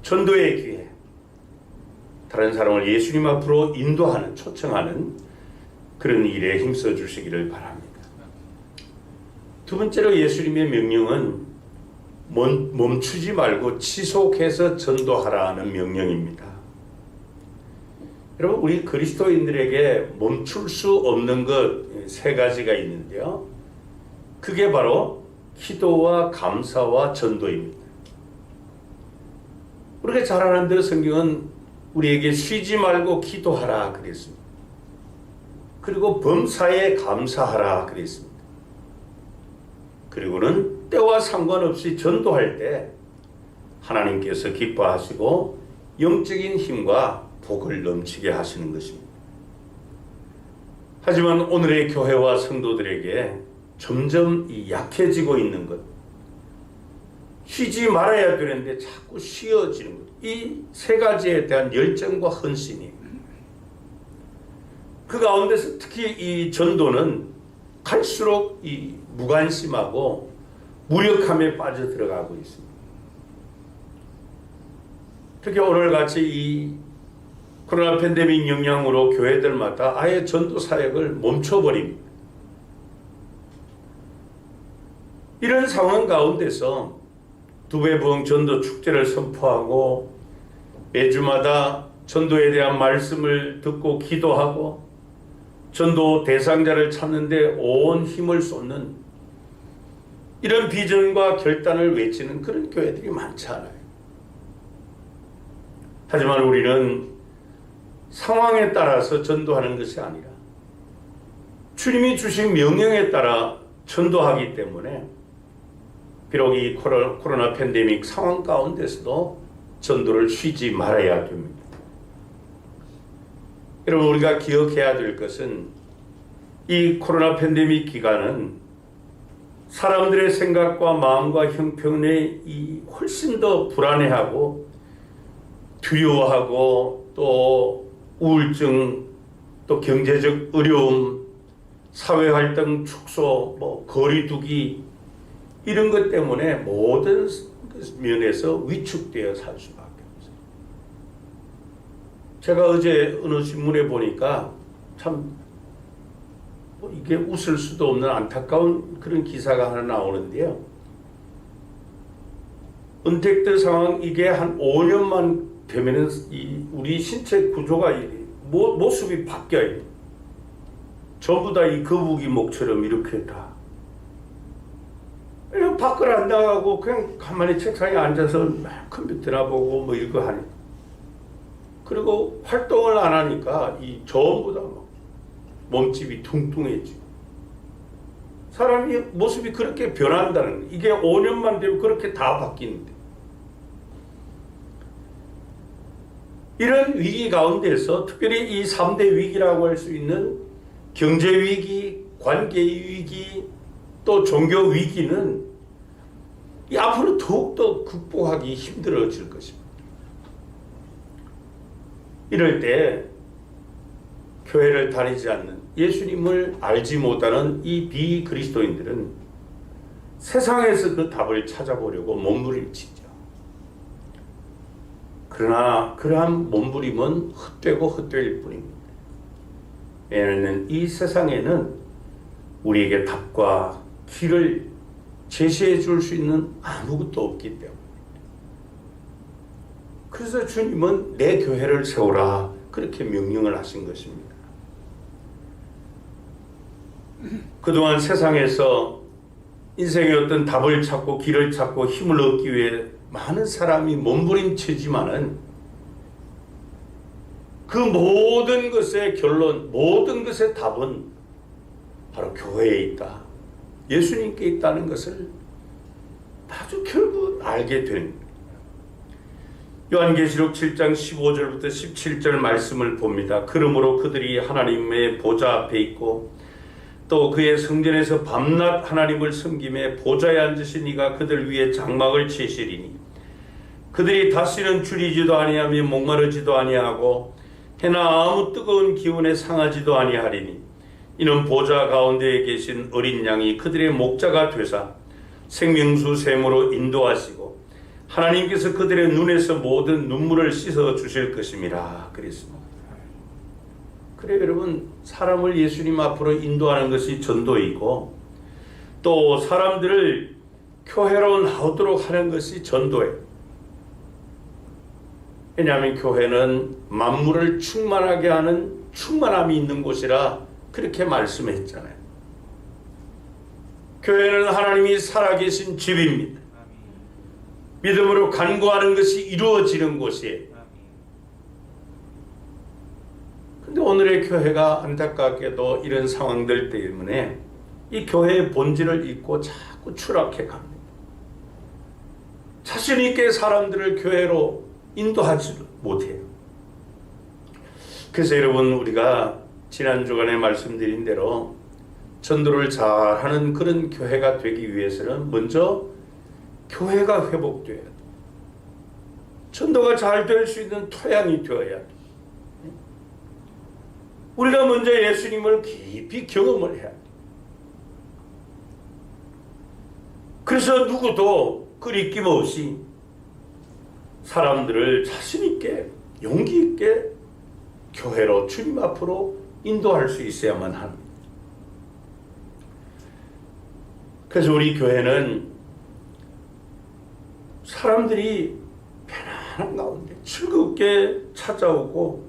전도의 기회, 다른 사람을 예수님 앞으로 인도하는, 초청하는 그런 일에 힘써 주시기를 바랍니다. 두 번째로 예수님의 명령은 멈추지 말고 지속해서 전도하라는 명령입니다. 여러분, 우리 그리스도인들에게 멈출 수 없는 것 세 가지가 있는데요. 그게 바로 기도와 감사와 전도입니다. 우리가 잘 아는 대로 성경은 우리에게 쉬지 말고 기도하라 그랬습니다. 그리고 범사에 감사하라 그랬습니다. 그리고는 때와 상관없이 전도할 때 하나님께서 기뻐하시고 영적인 힘과 복을 넘치게 하시는 것입니다. 하지만 오늘의 교회와 성도들에게 점점 약해지고 있는 것, 쉬지 말아야 되는데 자꾸 쉬어지는 것, 이 세 가지에 대한 열정과 헌신이, 그 가운데서 특히 이 전도는 갈수록 이 무관심하고 무력함에 빠져 들어가고 있습니다. 특히 오늘같이 이 코로나 팬데믹 영향으로 교회들마다 아예 전도 사역을 멈춰버립니다. 이런 상황 가운데서 두배부흥 전도 축제를 선포하고 매주마다 전도에 대한 말씀을 듣고 기도하고 전도 대상자를 찾는 데 온 힘을 쏟는 이런 비전과 결단을 외치는 그런 교회들이 많지 않아요. 하지만 우리는 상황에 따라서 전도하는 것이 아니라 주님이 주신 명령에 따라 전도하기 때문에 비록 이 코로나 팬데믹 상황 가운데서도 전도를 쉬지 말아야 됩니다. 여러분, 우리가 기억해야 될 것은 이 코로나 팬데믹 기간은 사람들의 생각과 마음과 형편에 훨씬 더 불안해하고 두려워하고 또 우울증, 또 경제적 어려움, 사회활동 축소, 거리두기 이런 것 때문에 모든 면에서 위축되어 살 수밖에 없어요. 제가 어제 어느 신문에 보니까 참 이게 웃을 수도 없는 안타까운 그런 기사가 하나 나오는데요. 언택트 상황, 이게 한 5년만 되면은 우리 신체 구조가 모습이 바뀌어요. 전부 다 이 거북이 목처럼 이렇게 다. 그냥 밖을 안 나가고 그냥 가만히 책상에 앉아서 컴퓨터나 보고 뭐 이거 하니. 그리고 활동을 안 하니까 전부 다 몸집이 퉁퉁해지고. 사람이 모습이 그렇게 변한다는 거예요. 이게 5년만 되면 그렇게 다 바뀌는데. 이런 위기 가운데서 특별히 이 3대 위기라고 할 수 있는 경제 위기, 관계 위기, 또 종교 위기는 앞으로 더욱더 극복하기 힘들어질 것입니다. 이럴 때 교회를 다니지 않는, 예수님을 알지 못하는 이 비그리스도인들은 세상에서 그 답을 찾아보려고 몸부림치죠. 그러나 그러한 몸부림은 헛되고 헛될 뿐입니다. 왜냐하면 이 세상에는 우리에게 답과 길을 제시해 줄 수 있는 아무것도 없기 때문에. 그래서 주님은 내 교회를 세우라 그렇게 명령을 하신 것입니다. 그동안 세상에서 인생의 어떤 답을 찾고 길을 찾고 힘을 얻기 위해 많은 사람이 몸부림치지만은 그 모든 것의 결론, 모든 것의 답은 바로 교회에 있다. 예수님께 있다는 것을 아주 결국 알게 되는 거예요. 요한계시록 7장 15절부터 17절 말씀을 봅니다. 그러므로 그들이 하나님의 보좌 앞에 있고 또 그의 성전에서 밤낮 하나님을 섬김에 보좌에 앉으신 이가 그들 위에 장막을 치시리니 그들이 다시는 줄이지도 아니하며 목마르지도 아니하고 해나 아무 뜨거운 기운에 상하지도 아니하리니 이는 보좌 가운데에 계신 어린 양이 그들의 목자가 되사 생명수 샘으로 인도하시고 하나님께서 그들의 눈에서 모든 눈물을 씻어 주실 것임이라 그랬습니다. 그래 여러분, 사람을 예수님 앞으로 인도하는 것이 전도이고 또 사람들을 교회로 나오도록 하는 것이 전도예요. 왜냐하면 교회는 만물을 충만하게 하는 충만함이 있는 곳이라 그렇게 말씀했잖아요. 교회는 하나님이 살아계신 집입니다. 믿음으로 간구하는 것이 이루어지는 곳이에요. 근데 오늘의 교회가 안타깝게도 이런 상황들 때문에 이 교회의 본질을 잊고 자꾸 추락해 갑니다. 자신 있게 사람들을 교회로 인도하지 못해요. 그래서 여러분, 우리가 지난 주간에 말씀드린 대로 전도를 잘하는 그런 교회가 되기 위해서는 먼저 교회가 회복돼야 돼. 전도가 잘 될 수 있는 토양이 되어야 돼. 우리가 먼저 예수님을 깊이 경험을 해야 돼. 그래서 누구도 거리낌 없이 사람들을 자신 있게 용기 있게 교회로 주님 앞으로 인도할 수 있어야만 합니다. 그래서 우리 교회는 사람들이 편안한 가운데 즐겁게 찾아오고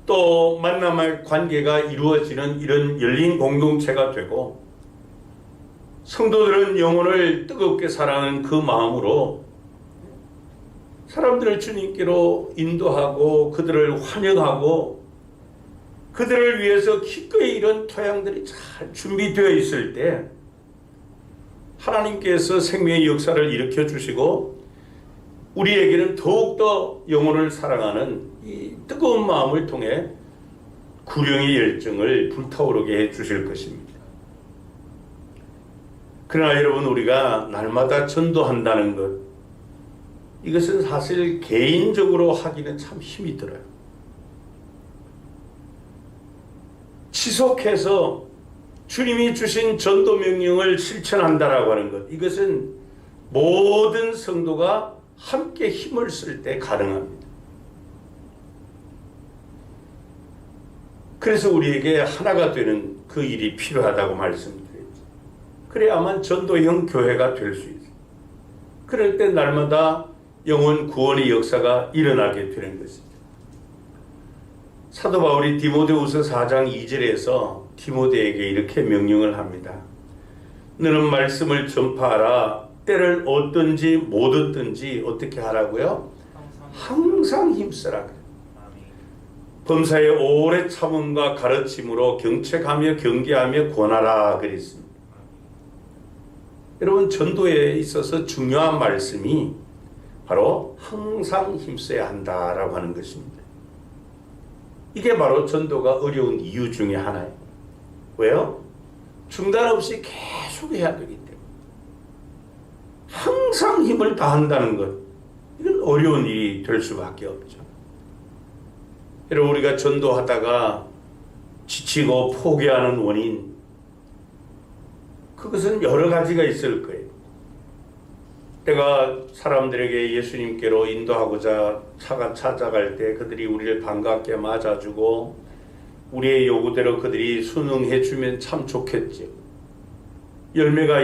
또 만남의 관계가 이루어지는 이런 열린 공동체가 되고 성도들은 영혼을 뜨겁게 사랑하는 그 마음으로 사람들을 주님께로 인도하고 그들을 환영하고 그들을 위해서 기꺼이 이런 토양들이 잘 준비되어 있을 때 하나님께서 생명의 역사를 일으켜 주시고 우리에게는 더욱더 영혼을 사랑하는 이 뜨거운 마음을 통해 구령의 열정을 불타오르게 해 주실 것입니다. 그러나 여러분, 우리가 날마다 전도한다는 것, 이것은 사실 개인적으로 하기는 참 힘이 들어요. 지속해서 주님이 주신 전도 명령을 실천한다라고 하는 것, 이것은 모든 성도가 함께 힘을 쓸 때 가능합니다. 그래서 우리에게 하나가 되는 그 일이 필요하다고 말씀드렸죠. 그래야만 전도형 교회가 될 수 있어요. 그럴 때 날마다 영혼 구원의 역사가 일어나게 되는 것입니다. 사도 바울이 디모데후서 4장 2절에서 디모데에게 이렇게 명령을 합니다. 너는 말씀을 전파하라. 때를 얻든지 못 얻든지 어떻게 하라고요? 항상 힘쓰라. 범사의 오래 참음과 가르침으로 경책하며 경계하며 권하라 그랬습니다. 여러분, 전도에 있어서 중요한 말씀이 바로 항상 힘써야 한다라고 하는 것입니다. 이게 바로 전도가 어려운 이유 중에 하나예요. 왜요? 중단 없이 계속 해야 되기 때문에. 항상 힘을 다한다는 것, 이건 어려운 일이 될 수밖에 없죠. 여러분, 우리가 전도하다가 지치고 포기하는 원인, 그것은 여러 가지가 있을 거예요. 내가 사람들에게 예수님께로 인도하고자 찾아갈 때 그들이 우리를 반갑게 맞아주고 우리의 요구대로 그들이 순응해 주면 참 좋겠죠. 열매가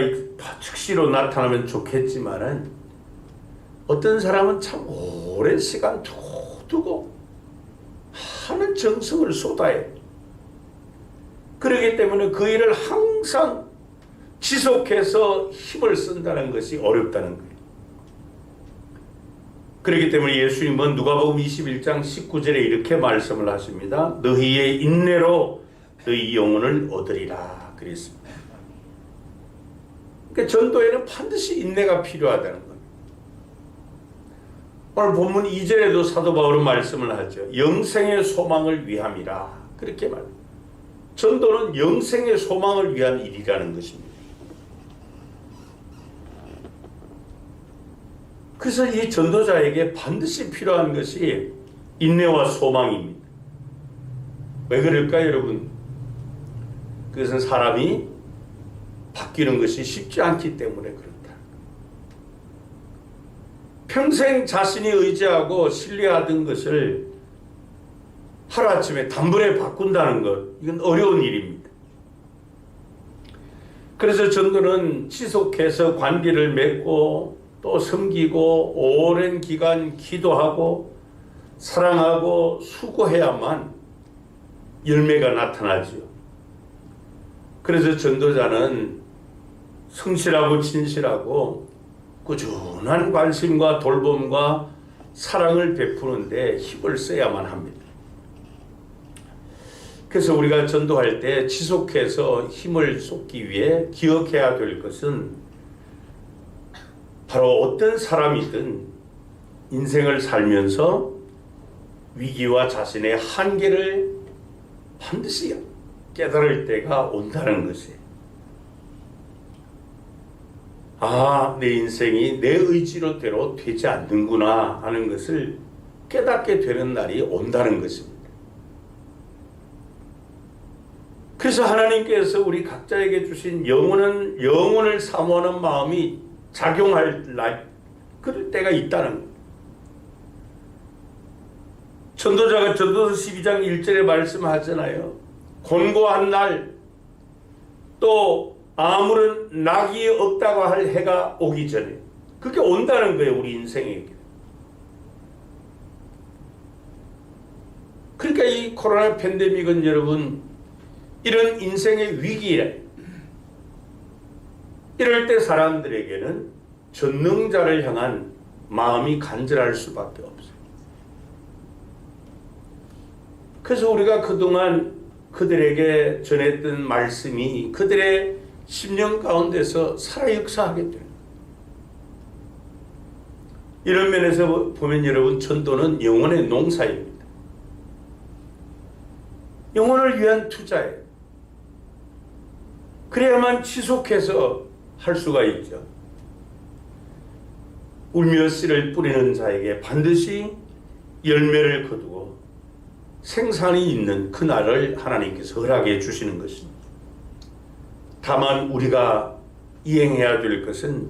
즉시로 나타나면 좋겠지만은 어떤 사람은 참 오랜 시간 두고 하는 정성을 쏟아요. 그렇기 때문에 그 일을 항상 지속해서 힘을 쓴다는 것이 어렵다는 거예요. 그렇기 때문에 예수님은 누가복음 21장 19절에 이렇게 말씀을 하십니다. 너희의 인내로 너희 영혼을 얻으리라 그랬습니다. 그러니까 전도에는 반드시 인내가 필요하다는 겁니다. 오늘 본문 2절에도 사도 바울은 말씀을 하죠. 영생의 소망을 위함이라. 그렇게 말합니다. 전도는 영생의 소망을 위한 일이라는 것입니다. 그래서 이 전도자에게 반드시 필요한 것이 인내와 소망입니다. 왜 그럴까요, 여러분? 그것은 사람이 바뀌는 것이 쉽지 않기 때문에 그렇다. 평생 자신이 의지하고 신뢰하던 것을 하루아침에 단번에 바꾼다는 것, 이건 어려운 일입니다. 그래서 전도는 지속해서 관계를 맺고 또 섬기고 오랜 기간 기도하고 사랑하고 수고해야만 열매가 나타나지요. 그래서 전도자는 성실하고 진실하고 꾸준한 관심과 돌봄과 사랑을 베푸는데 힘을 써야만 합니다. 그래서 우리가 전도할 때 지속해서 힘을 쏟기 위해 기억해야 될 것은 바로 어떤 사람이든 인생을 살면서 위기와 자신의 한계를 반드시 깨달을 때가 온다는 것이에요. 아, 내 인생이 내 의지로대로 되지 않는구나 하는 것을 깨닫게 되는 날이 온다는 것입니다. 그래서 하나님께서 우리 각자에게 주신 영혼을 사모하는 마음이 작용할 날, 그럴 때가 있다는 거예요. 전도자가 전도서 12장 1절에 말씀하잖아요. 곤고한 날, 또 아무런 낙이 없다고 할 해가 오기 전에, 그게 온다는 거예요, 우리 인생에게. 그러니까 이 코로나 팬데믹은 여러분, 이런 인생의 위기에, 이럴 때 사람들에게는 전능자를 향한 마음이 간절할 수밖에 없어요. 그래서 우리가 그동안 그들에게 전했던 말씀이 그들의 심령 가운데서 살아 역사하게 돼요. 이런 면에서 보면 여러분, 전도는 영혼의 농사입니다. 영혼을 위한 투자예요. 그래야만 지속해서 할 수가 있죠. 울며 씨를 뿌리는 자에게 반드시 열매를 거두고 생산이 있는 그날을 하나님께서 허락해 주시는 것입니다. 다만 우리가 이행해야 될 것은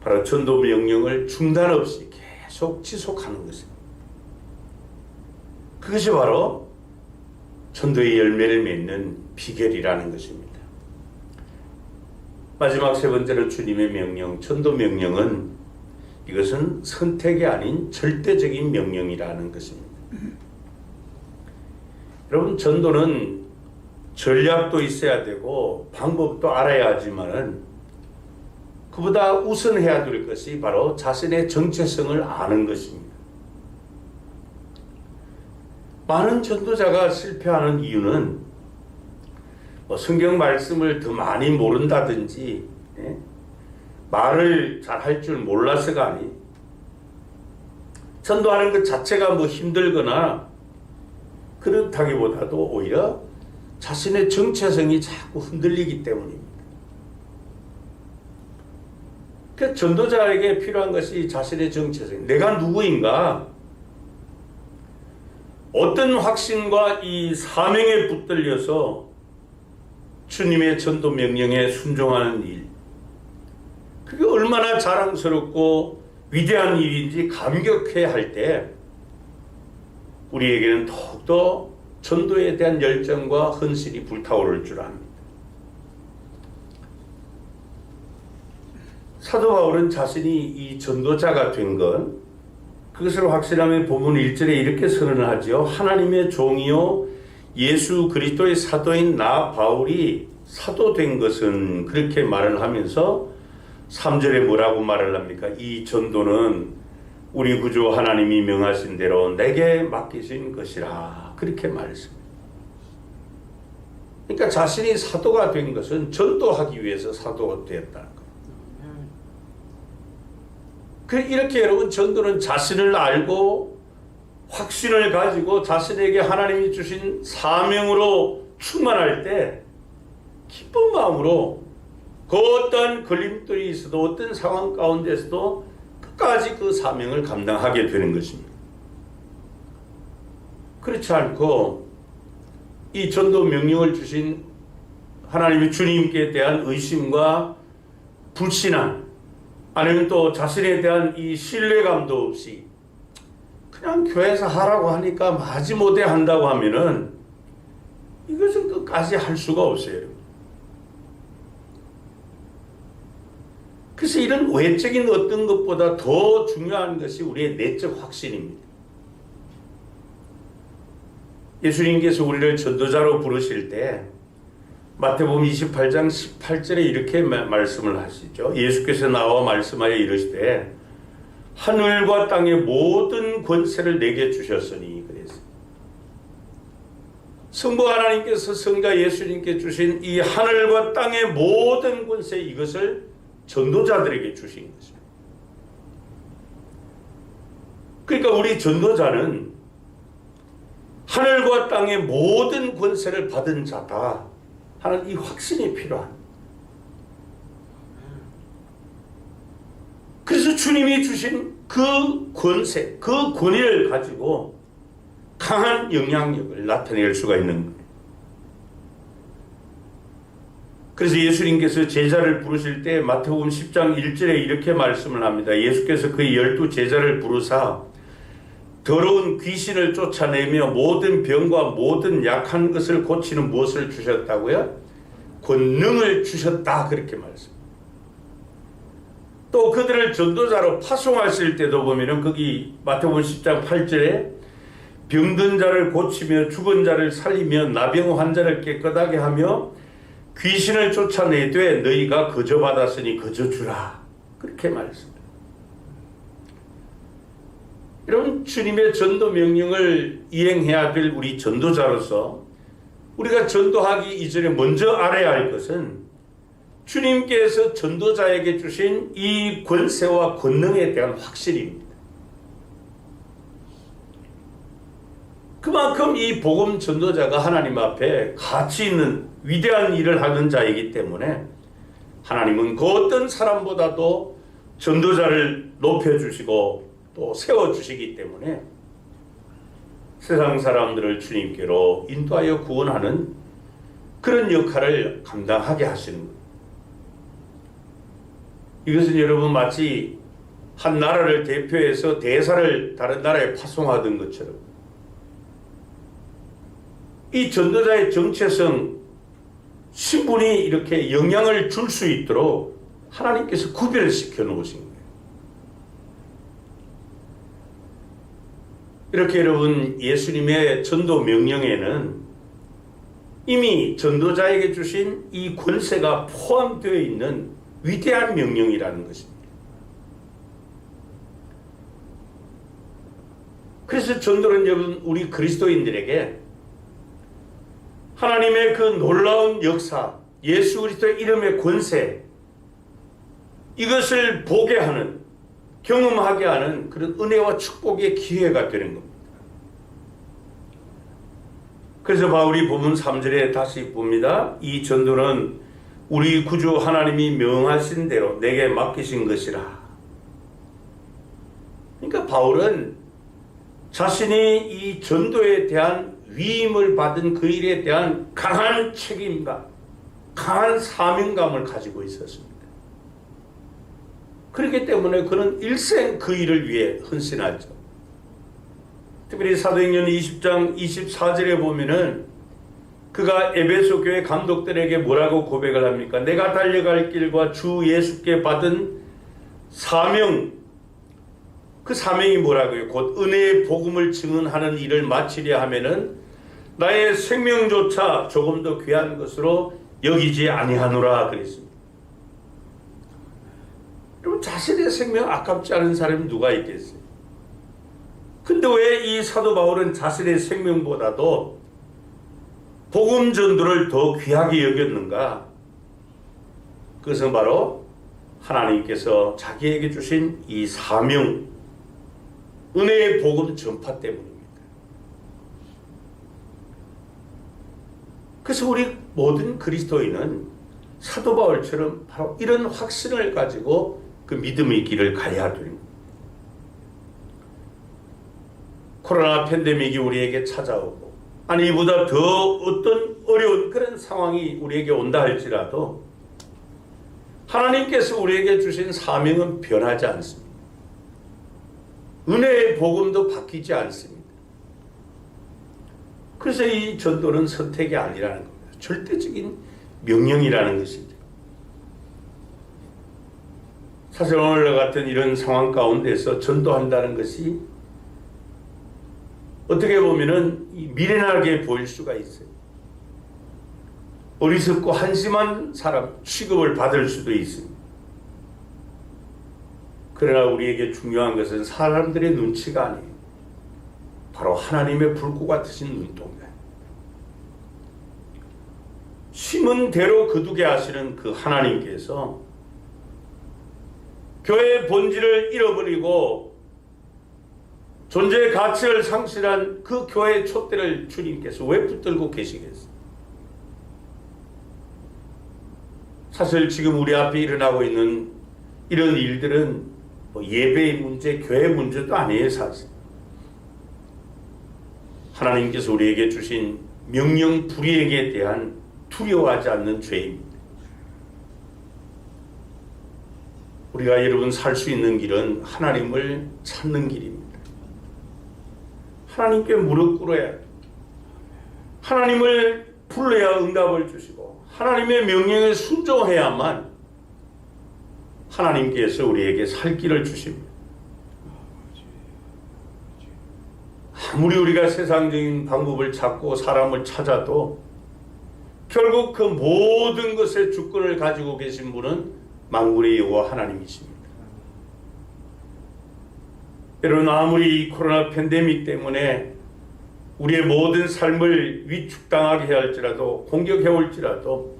바로 전도 명령을 중단 없이 계속 지속하는 것입니다. 그것이 바로 전도의 열매를 맺는 비결이라는 것입니다. 마지막 세 번째로 주님의 명령, 전도 명령은 이것은 선택이 아닌 절대적인 명령이라는 것입니다. 여러분, 전도는 전략도 있어야 되고 방법도 알아야 하지만은 그보다 우선해야 될 것이 바로 자신의 정체성을 아는 것입니다. 많은 전도자가 실패하는 이유는 성경 말씀을 더 많이 모른다든지 말을 잘 할 줄 몰라서가 아니, 전도하는 것 자체가 힘들거나 그렇다기보다도 오히려 자신의 정체성이 자꾸 흔들리기 때문입니다. 그 전도자에게 필요한 것이 자신의 정체성, 내가 누구인가, 어떤 확신과 이 사명에 붙들려서 주님의 전도 명령에 순종하는 일, 그게 얼마나 자랑스럽고 위대한 일인지 감격해야 할 때 우리에게는 더욱더 전도에 대한 열정과 헌신이 불타오를 줄 압니다. 사도 바울은 자신이 이 전도자가 된 것, 그것을 확신하며 본문 1절에 이렇게 선언을 하지요. 하나님의 종이요 예수 그리스도의 사도인 나 바울이 사도된 것은, 그렇게 말을 하면서 3절에 뭐라고 말을 합니까? 이 전도는 우리 구주 하나님이 명하신 대로 내게 맡기신 것이라, 그렇게 말했습니다. 그러니까 자신이 사도가 된 것은 전도하기 위해서 사도가 되었다는 거예요. 이렇게 여러분 전도는 자신을 알고 확신을 가지고 자신에게 하나님이 주신 사명으로 충만할 때 기쁜 마음으로 그 어떤 걸림돌이 있어도 어떤 상황 가운데서도 끝까지 그 사명을 감당하게 되는 것입니다. 그렇지 않고 이 전도 명령을 주신 하나님의 주님께 대한 의심과 불신앙, 아니면 또 자신에 대한 이 신뢰감도 없이 그냥 교회에서 하라고 하니까 마지못해 한다고 하면은 이것은 끝까지 할 수가 없어요. 그래서 이런 외적인 어떤 것보다 더 중요한 것이 우리의 내적 확신입니다. 예수님께서 우리를 전도자로 부르실 때 마태복음 28장 18절에 이렇게 말씀을 하시죠. 예수께서 나와 말씀하여 이르시되 하늘과 땅의 모든 권세를 내게 주셨으니 그랬어요. 성부 하나님께서 성자 예수님께 주신 이 하늘과 땅의 모든 권세, 이것을 전도자들에게 주신 것입니다. 그러니까 우리 전도자는 하늘과 땅의 모든 권세를 받은 자다 하는 이 확신이 필요한. 그래서 주님이 주신 그 권세, 그 권위를 가지고 강한 영향력을 나타낼 수가 있는 거예요. 그래서 예수님께서 제자를 부르실 때 마태복음 10장 1절에 이렇게 말씀을 합니다. 예수께서 그 12 제자를 부르사 더러운 귀신을 쫓아내며 모든 병과 모든 약한 것을 고치는 무엇을 주셨다고요? 권능을 주셨다, 그렇게 말씀합니다. 또 그들을 전도자로 파송하실 때도 보면은 거기 마태복음 10장 8절에 병든 자를 고치며 죽은 자를 살리며 나병 환자를 깨끗하게 하며 귀신을 쫓아내되 너희가 거저 받았으니 거저 주라, 그렇게 말씀합니다. 여러분, 주님의 전도 명령을 이행해야 될 우리 전도자로서 우리가 전도하기 이전에 먼저 알아야 할 것은 주님께서 전도자에게 주신 이 권세와 권능에 대한 확신입니다. 그만큼 이 복음 전도자가 하나님 앞에 가치 있는 위대한 일을 하는 자이기 때문에 하나님은 그 어떤 사람보다도 전도자를 높여주시고 또 세워주시기 때문에 세상 사람들을 주님께로 인도하여 구원하는 그런 역할을 감당하게 하시는 거예요. 이것은 여러분 마치 한 나라를 대표해서 대사를 다른 나라에 파송하던 것처럼 이 전도자의 정체성, 신분이 이렇게 영향을 줄 수 있도록 하나님께서 구별을 시켜 놓으신 거예요. 이렇게 여러분, 예수님의 전도 명령에는 이미 전도자에게 주신 이 권세가 포함되어 있는 위대한 명령이라는 것입니다. 그래서 전도는 여러분, 우리 그리스도인들에게 하나님의 그 놀라운 역사, 예수 그리스도의 이름의 권세, 이것을 보게 하는, 경험하게 하는 그런 은혜와 축복의 기회가 되는 겁니다. 그래서 바울이 본문 3절에 다시 봅니다. 이 전도는 우리 구주 하나님이 명하신 대로 내게 맡기신 것이라. 그러니까 바울은 자신이 이 전도에 대한 위임을 받은 그 일에 대한 강한 책임감, 강한 사명감을 가지고 있었습니다. 그렇기 때문에 그는 일생 그 일을 위해 헌신하죠. 특별히 사도행전 20장 24절에 보면은 그가 에베소 교회 감독들에게 뭐라고 고백을 합니까? 내가 달려갈 길과 주 예수께 받은 사명, 그 사명이 뭐라고요? 곧 은혜의 복음을 증언하는 일을 마치려 하면은 나의 생명조차 조금 더 귀한 것으로 여기지 아니하노라 그랬습니다. 여러분, 자신의 생명 아깝지 않은 사람이 누가 있겠어요? 근데 왜 이 사도 바울은 자신의 생명보다도 복음 전도를 더 귀하게 여겼는가? 그것은 바로 하나님께서 자기에게 주신 이 사명, 은혜의 복음 전파 때문입니다. 그래서 우리 모든 그리스도인은 사도 바울처럼 바로 이런 확신을 가지고 그 믿음의 길을 가야 됩니다. 코로나 팬데믹이 우리에게 찾아오고, 아니 이보다 더 어떤 어려운 그런 상황이 우리에게 온다 할지라도 하나님께서 우리에게 주신 사명은 변하지 않습니다. 은혜의 복음도 바뀌지 않습니다. 그래서 이 전도는 선택이 아니라는 겁니다. 절대적인 명령이라는 것이죠. 사실 오늘 같은 이런 상황 가운데서 전도한다는 것이 어떻게 보면은 미련하게 보일 수가 있어요. 어리석고 한심한 사람 취급을 받을 수도 있습니다. 그러나 우리에게 중요한 것은 사람들의 눈치가 아니에요. 바로 하나님의 불꽃 같으신 눈동자. 심은 대로 거두게 하시는 그 하나님께서 교회의 본질을 잃어버리고 존재의 가치를 상실한 그 교회의 촛대를 주님께서 왜 붙들고 계시겠어요? 사실 지금 우리 앞에 일어나고 있는 이런 일들은 뭐 예배의 문제, 교회 문제도 아니에요. 사실 하나님께서 우리에게 주신 명령 불의에게 대한 두려워하지 않는 죄입니다. 우리가 여러분 살 수 있는 길은 하나님을 찾는 길입니다. 하나님께 무릎 꿇어야 돼요. 하나님을 불러야 응답을 주시고 하나님의 명령에 순종해야만 하나님께서 우리에게 살 길을 주십니다. 아무리 우리가 세상적인 방법을 찾고 사람을 찾아도 결국 그 모든 것의 주권을 가지고 계신 분은 만군의 여호와 하나님이십니다. 여러분, 아무리 이 코로나 팬데믹 때문에 우리의 모든 삶을 위축당하게 할지라도 공격해 올지라도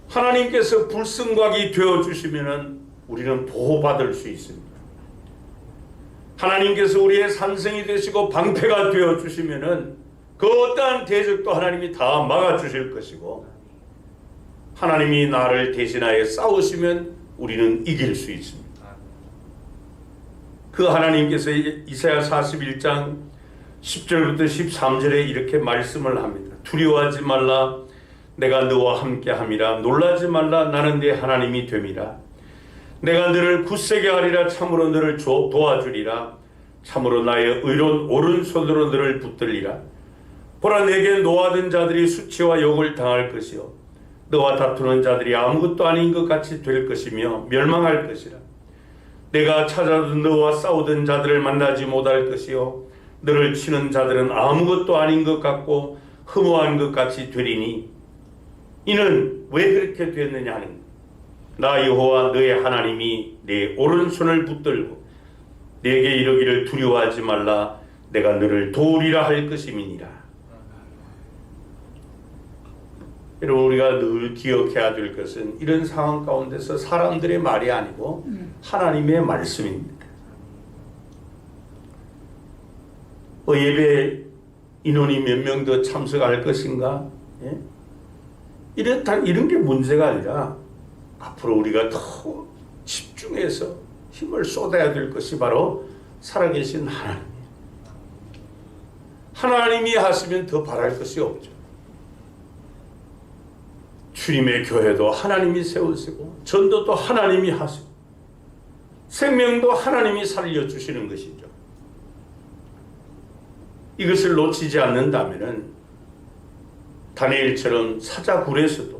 하나님께서 불승곽이 되어주시면 우리는 보호받을 수 있습니다. 하나님께서 우리의 산성이 되시고 방패가 되어주시면 그 어떠한 대적도 하나님이 다 막아주실 것이고 하나님이 나를 대신하여 싸우시면 우리는 이길 수 있습니다. 그 하나님께서 이사야 41장 10절부터 13절에 이렇게 말씀을 합니다. 두려워하지 말라, 내가 너와 함께함이라. 놀라지 말라, 나는 네 하나님이 됨이라. 내가 너를 굳세게 하리라. 참으로 너를 도와주리라. 참으로 나의 의로운 오른손으로 너를 붙들리라. 보라, 내게 노하던 자들이 수치와 욕을 당할 것이요 너와 다투는 자들이 아무것도 아닌 것 같이 될 것이며 멸망할 것이라. 내가 찾아도 너와 싸우던 자들을 만나지 못할 것이요 너를 치는 자들은 아무것도 아닌 것 같고 허무한 것 같이 되리니 이는 왜 그렇게 되었느냐 하는 나 여호와 너의 하나님이 내 오른손을 붙들고 내게 이르기를 두려워하지 말라, 내가 너를 도우리라 할 것임이니라. 여러분, 우리가 늘 기억해야 될 것은 이런 상황 가운데서 사람들의 말이 아니고 하나님의 말씀입니다. 예배 인원이 몇 명 더 참석할 것인가? 예? 이런 게 문제가 아니라 앞으로 우리가 더 집중해서 힘을 쏟아야 될 것이 바로 살아계신 하나님이에요. 하나님이 하시면 더 바랄 것이 없죠. 주님의 교회도 하나님이 세우시고 전도도 하나님이 하시고 생명도 하나님이 살려주시는 것이죠. 이것을 놓치지 않는다면 다니엘처럼 사자굴에서도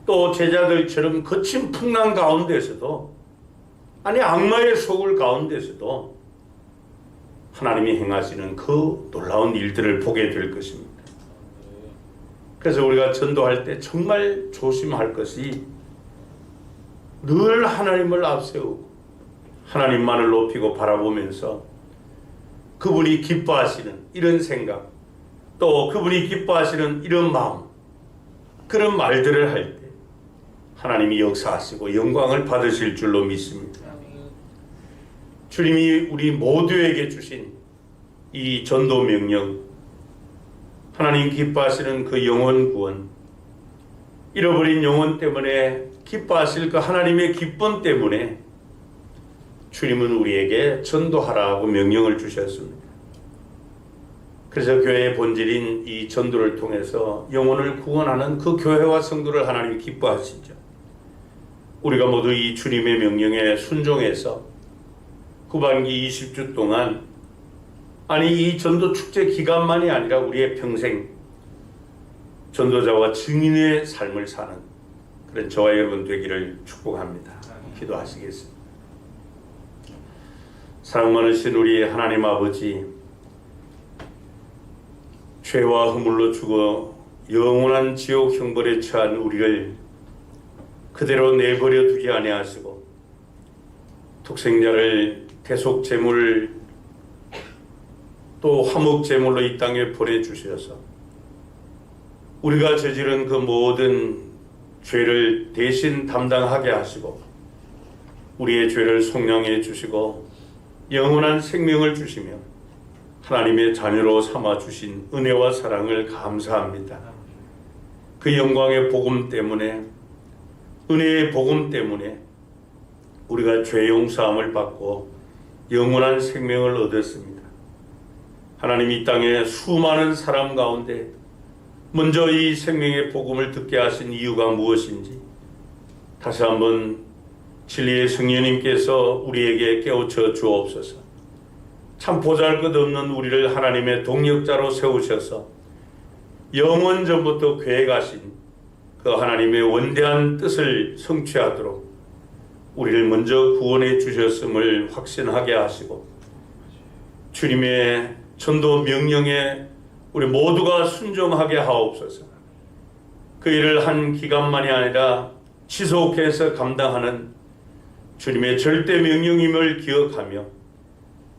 또 제자들처럼 거친 풍랑 가운데서도 아니 악마의 속을 가운데서도 하나님이 행하시는 그 놀라운 일들을 보게 될 것입니다. 그래서 우리가 전도할 때 정말 조심할 것이 늘 하나님을 앞세우고 하나님만을 높이고 바라보면서 그분이 기뻐하시는 이런 생각, 또 그분이 기뻐하시는 이런 마음, 그런 말들을 할 때 하나님이 역사하시고 영광을 받으실 줄로 믿습니다. 주님이 우리 모두에게 주신 이 전도 명령, 하나님 기뻐하시는 그 영혼 구원, 잃어버린 영혼 때문에 기뻐하실 그 하나님의 기쁨 때문에 주님은 우리에게 전도하라고 명령을 주셨습니다. 그래서 교회의 본질인 이 전도를 통해서 영혼을 구원하는 그 교회와 성도를 하나님이 기뻐하시죠. 우리가 모두 이 주님의 명령에 순종해서 후반기 20주 동안, 아니 이 전도 축제 기간만이 아니라 우리의 평생 전도자와 증인의 삶을 사는 그런 저와 여러분 되기를 축복합니다. 기도하시겠습니다. 사랑 많으신 우리 하나님 아버지, 죄와 허물로 죽어 영원한 지옥 형벌에 처한 우리를 그대로 내버려 두지 아니하시고 독생자를 대속 제물 또 화목 제물로 이 땅에 보내주셔서 우리가 저지른 그 모든 죄를 대신 담당하게 하시고 우리의 죄를 속량해 주시고 영원한 생명을 주시며 하나님의 자녀로 삼아 주신 은혜와 사랑을 감사합니다. 그 영광의 복음 때문에, 은혜의 복음 때문에 우리가 죄 용서함을 받고 영원한 생명을 얻었습니다. 하나님, 이 땅에 수많은 사람 가운데 먼저 이 생명의 복음을 듣게 하신 이유가 무엇인지 다시 한번 진리의 성령님께서 우리에게 깨우쳐 주옵소서. 참 보잘것없는 우리를 하나님의 동력자로 세우셔서 영원 전부터 계획하신 그 하나님의 원대한 뜻을 성취하도록 우리를 먼저 구원해 주셨음을 확신하게 하시고 주님의 전도 명령에 우리 모두가 순종하게 하옵소서. 그 일을 한 기간만이 아니라 지속해서 감당하는 주님의 절대 명령임을 기억하며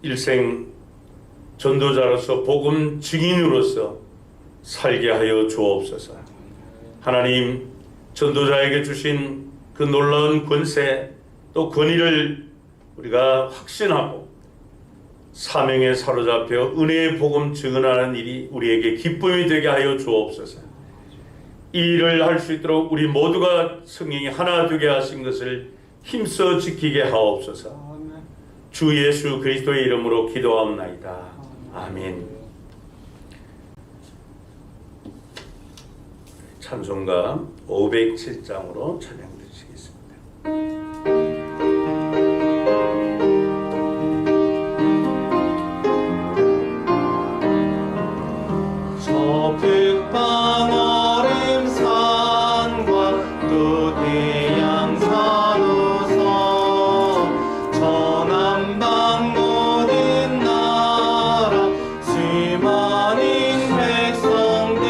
일생 전도자로서 복음 증인으로서 살게 하여 주옵소서. 하나님, 전도자에게 주신 그 놀라운 권세 또 권위를 우리가 확신하고 사명에 사로잡혀 은혜의 복음 증언하는 일이 우리에게 기쁨이 되게 하여 주옵소서. 이 일을 할 수 있도록 우리 모두가 성령이 하나 되게 하신 것을 힘써 지키게 하옵소서. 주 예수 그리스도의 이름으로 기도합나이다. 아멘. 찬송가 507장으로 찬양 드리겠습니다. 저 북방 얼음 산과 또 대양산 우서 저 남방 모든 나라 수많은 백성들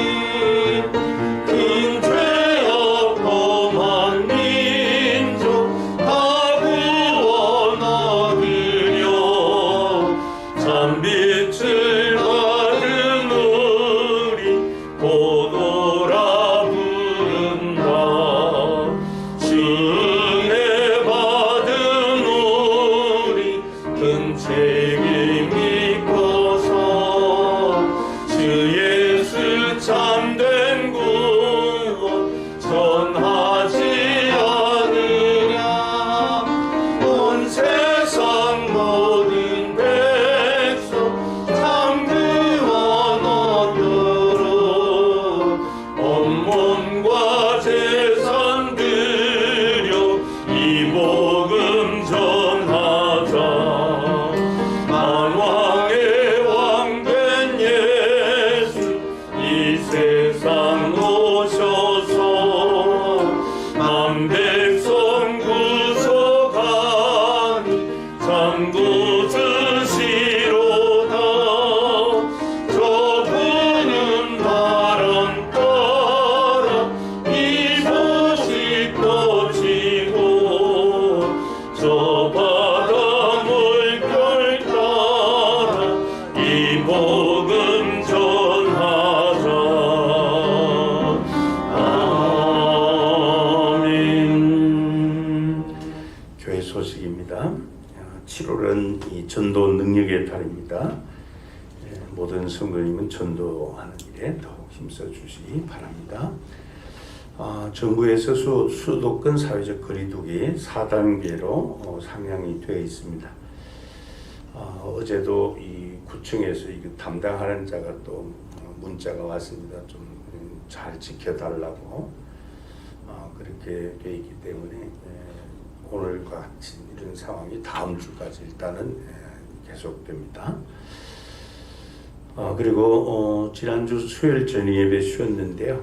긴 죄 없고 만 민족 다 구원 얻으려 참빛을 받은 우리 보도라 부른다. 은혜 받은 우리 큰 책임 믿고서 주 예수 참된 구원 전하지 않으랴. 온 세상 모든 백성 참 구원 얻도록 7월은 이 전도 능력의 달입니다. 모든 성도님은 전도하는 일에 더욱 힘써 주시기 바랍니다. 정부에서 수도권 사회적 거리두기 4단계로 상향이 되어 있습니다. 어제도 이 구청에서 이거 담당하는 자가 또 문자가 왔습니다. 좀 잘 지켜달라고 그렇게 되어 있기 때문에 오늘과 같이 이런 상황이 다음 주까지 일단은 계속됩니다. 그리고 지난주 수요일 저녁 예배 쉬었는데요.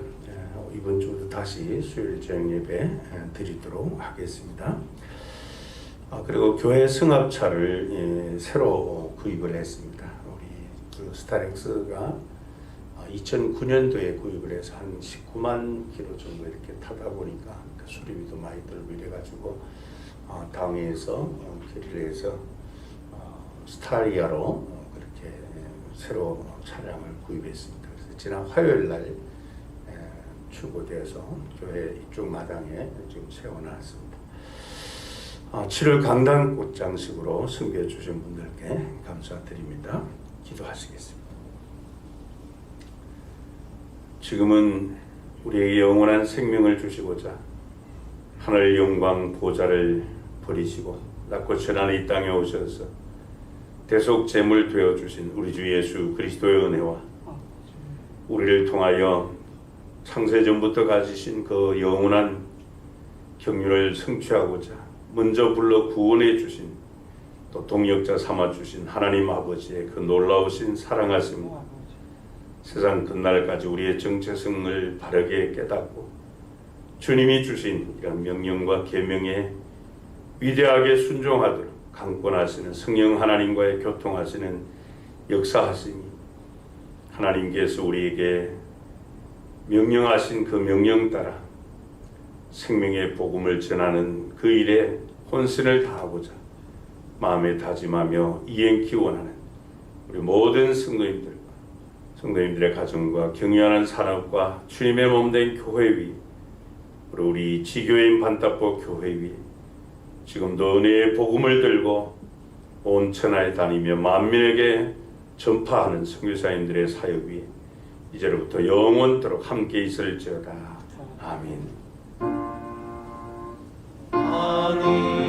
이번 주도 다시 수요일 저녁 예배 드리도록 하겠습니다. 그리고 교회 승합차를 새로 구입을 했습니다. 우리 그 스타렉스가 2009년도에 구입을 해서 한 19만 킬로 정도 이렇게 타다 보니까 그 수리비도 많이 들고 이래가지고 당회에서 결의를 해서 스타리아로 그렇게 새로 차량을 구입했습니다. 그래서 지난 화요일 날 출고되어서 교회 이쪽 마당에 지금 세워놨습니다. 7월 강단 꽃장식으로 섬겨 주신 분들께 감사드립니다. 기도하시겠습니다. 지금은 우리에게 영원한 생명을 주시고자 하늘 영광 보좌를 버리시고 낮고 천한 이 땅에 오셔서 대속 제물 되어 주신 우리 주 예수 그리스도의 은혜와 우리를 통하여 창세전부터 가지신 그 영원한 경륜을 성취하고자 먼저 불러 구원해 주신 또 동역자 삼아 주신 하나님 아버지의 그 놀라우신 사랑하심, 세상 끝날까지 우리의 정체성을 바르게 깨닫고 주님이 주신 이런 명령과 계명에 위대하게 순종하도록 강권하시는 성령 하나님과의 교통하시는 역사하시니 하나님께서 우리에게 명령하신 그 명령 따라 생명의 복음을 전하는 그 일에 혼신을 다하고자 마음에 다짐하며 이행키 원하는 우리 모든 성도님들의 가정과 경영하는 산업과 주님의 몸된 교회 위 우리 지교인 반타포 교회 위 지금도 은혜의 복음을 들고 온 천하에 다니며 만민에게 전파하는 선교사님들의 사역 위 이제로부터 영원토록 함께 있을지어다. 아멘. 아멘.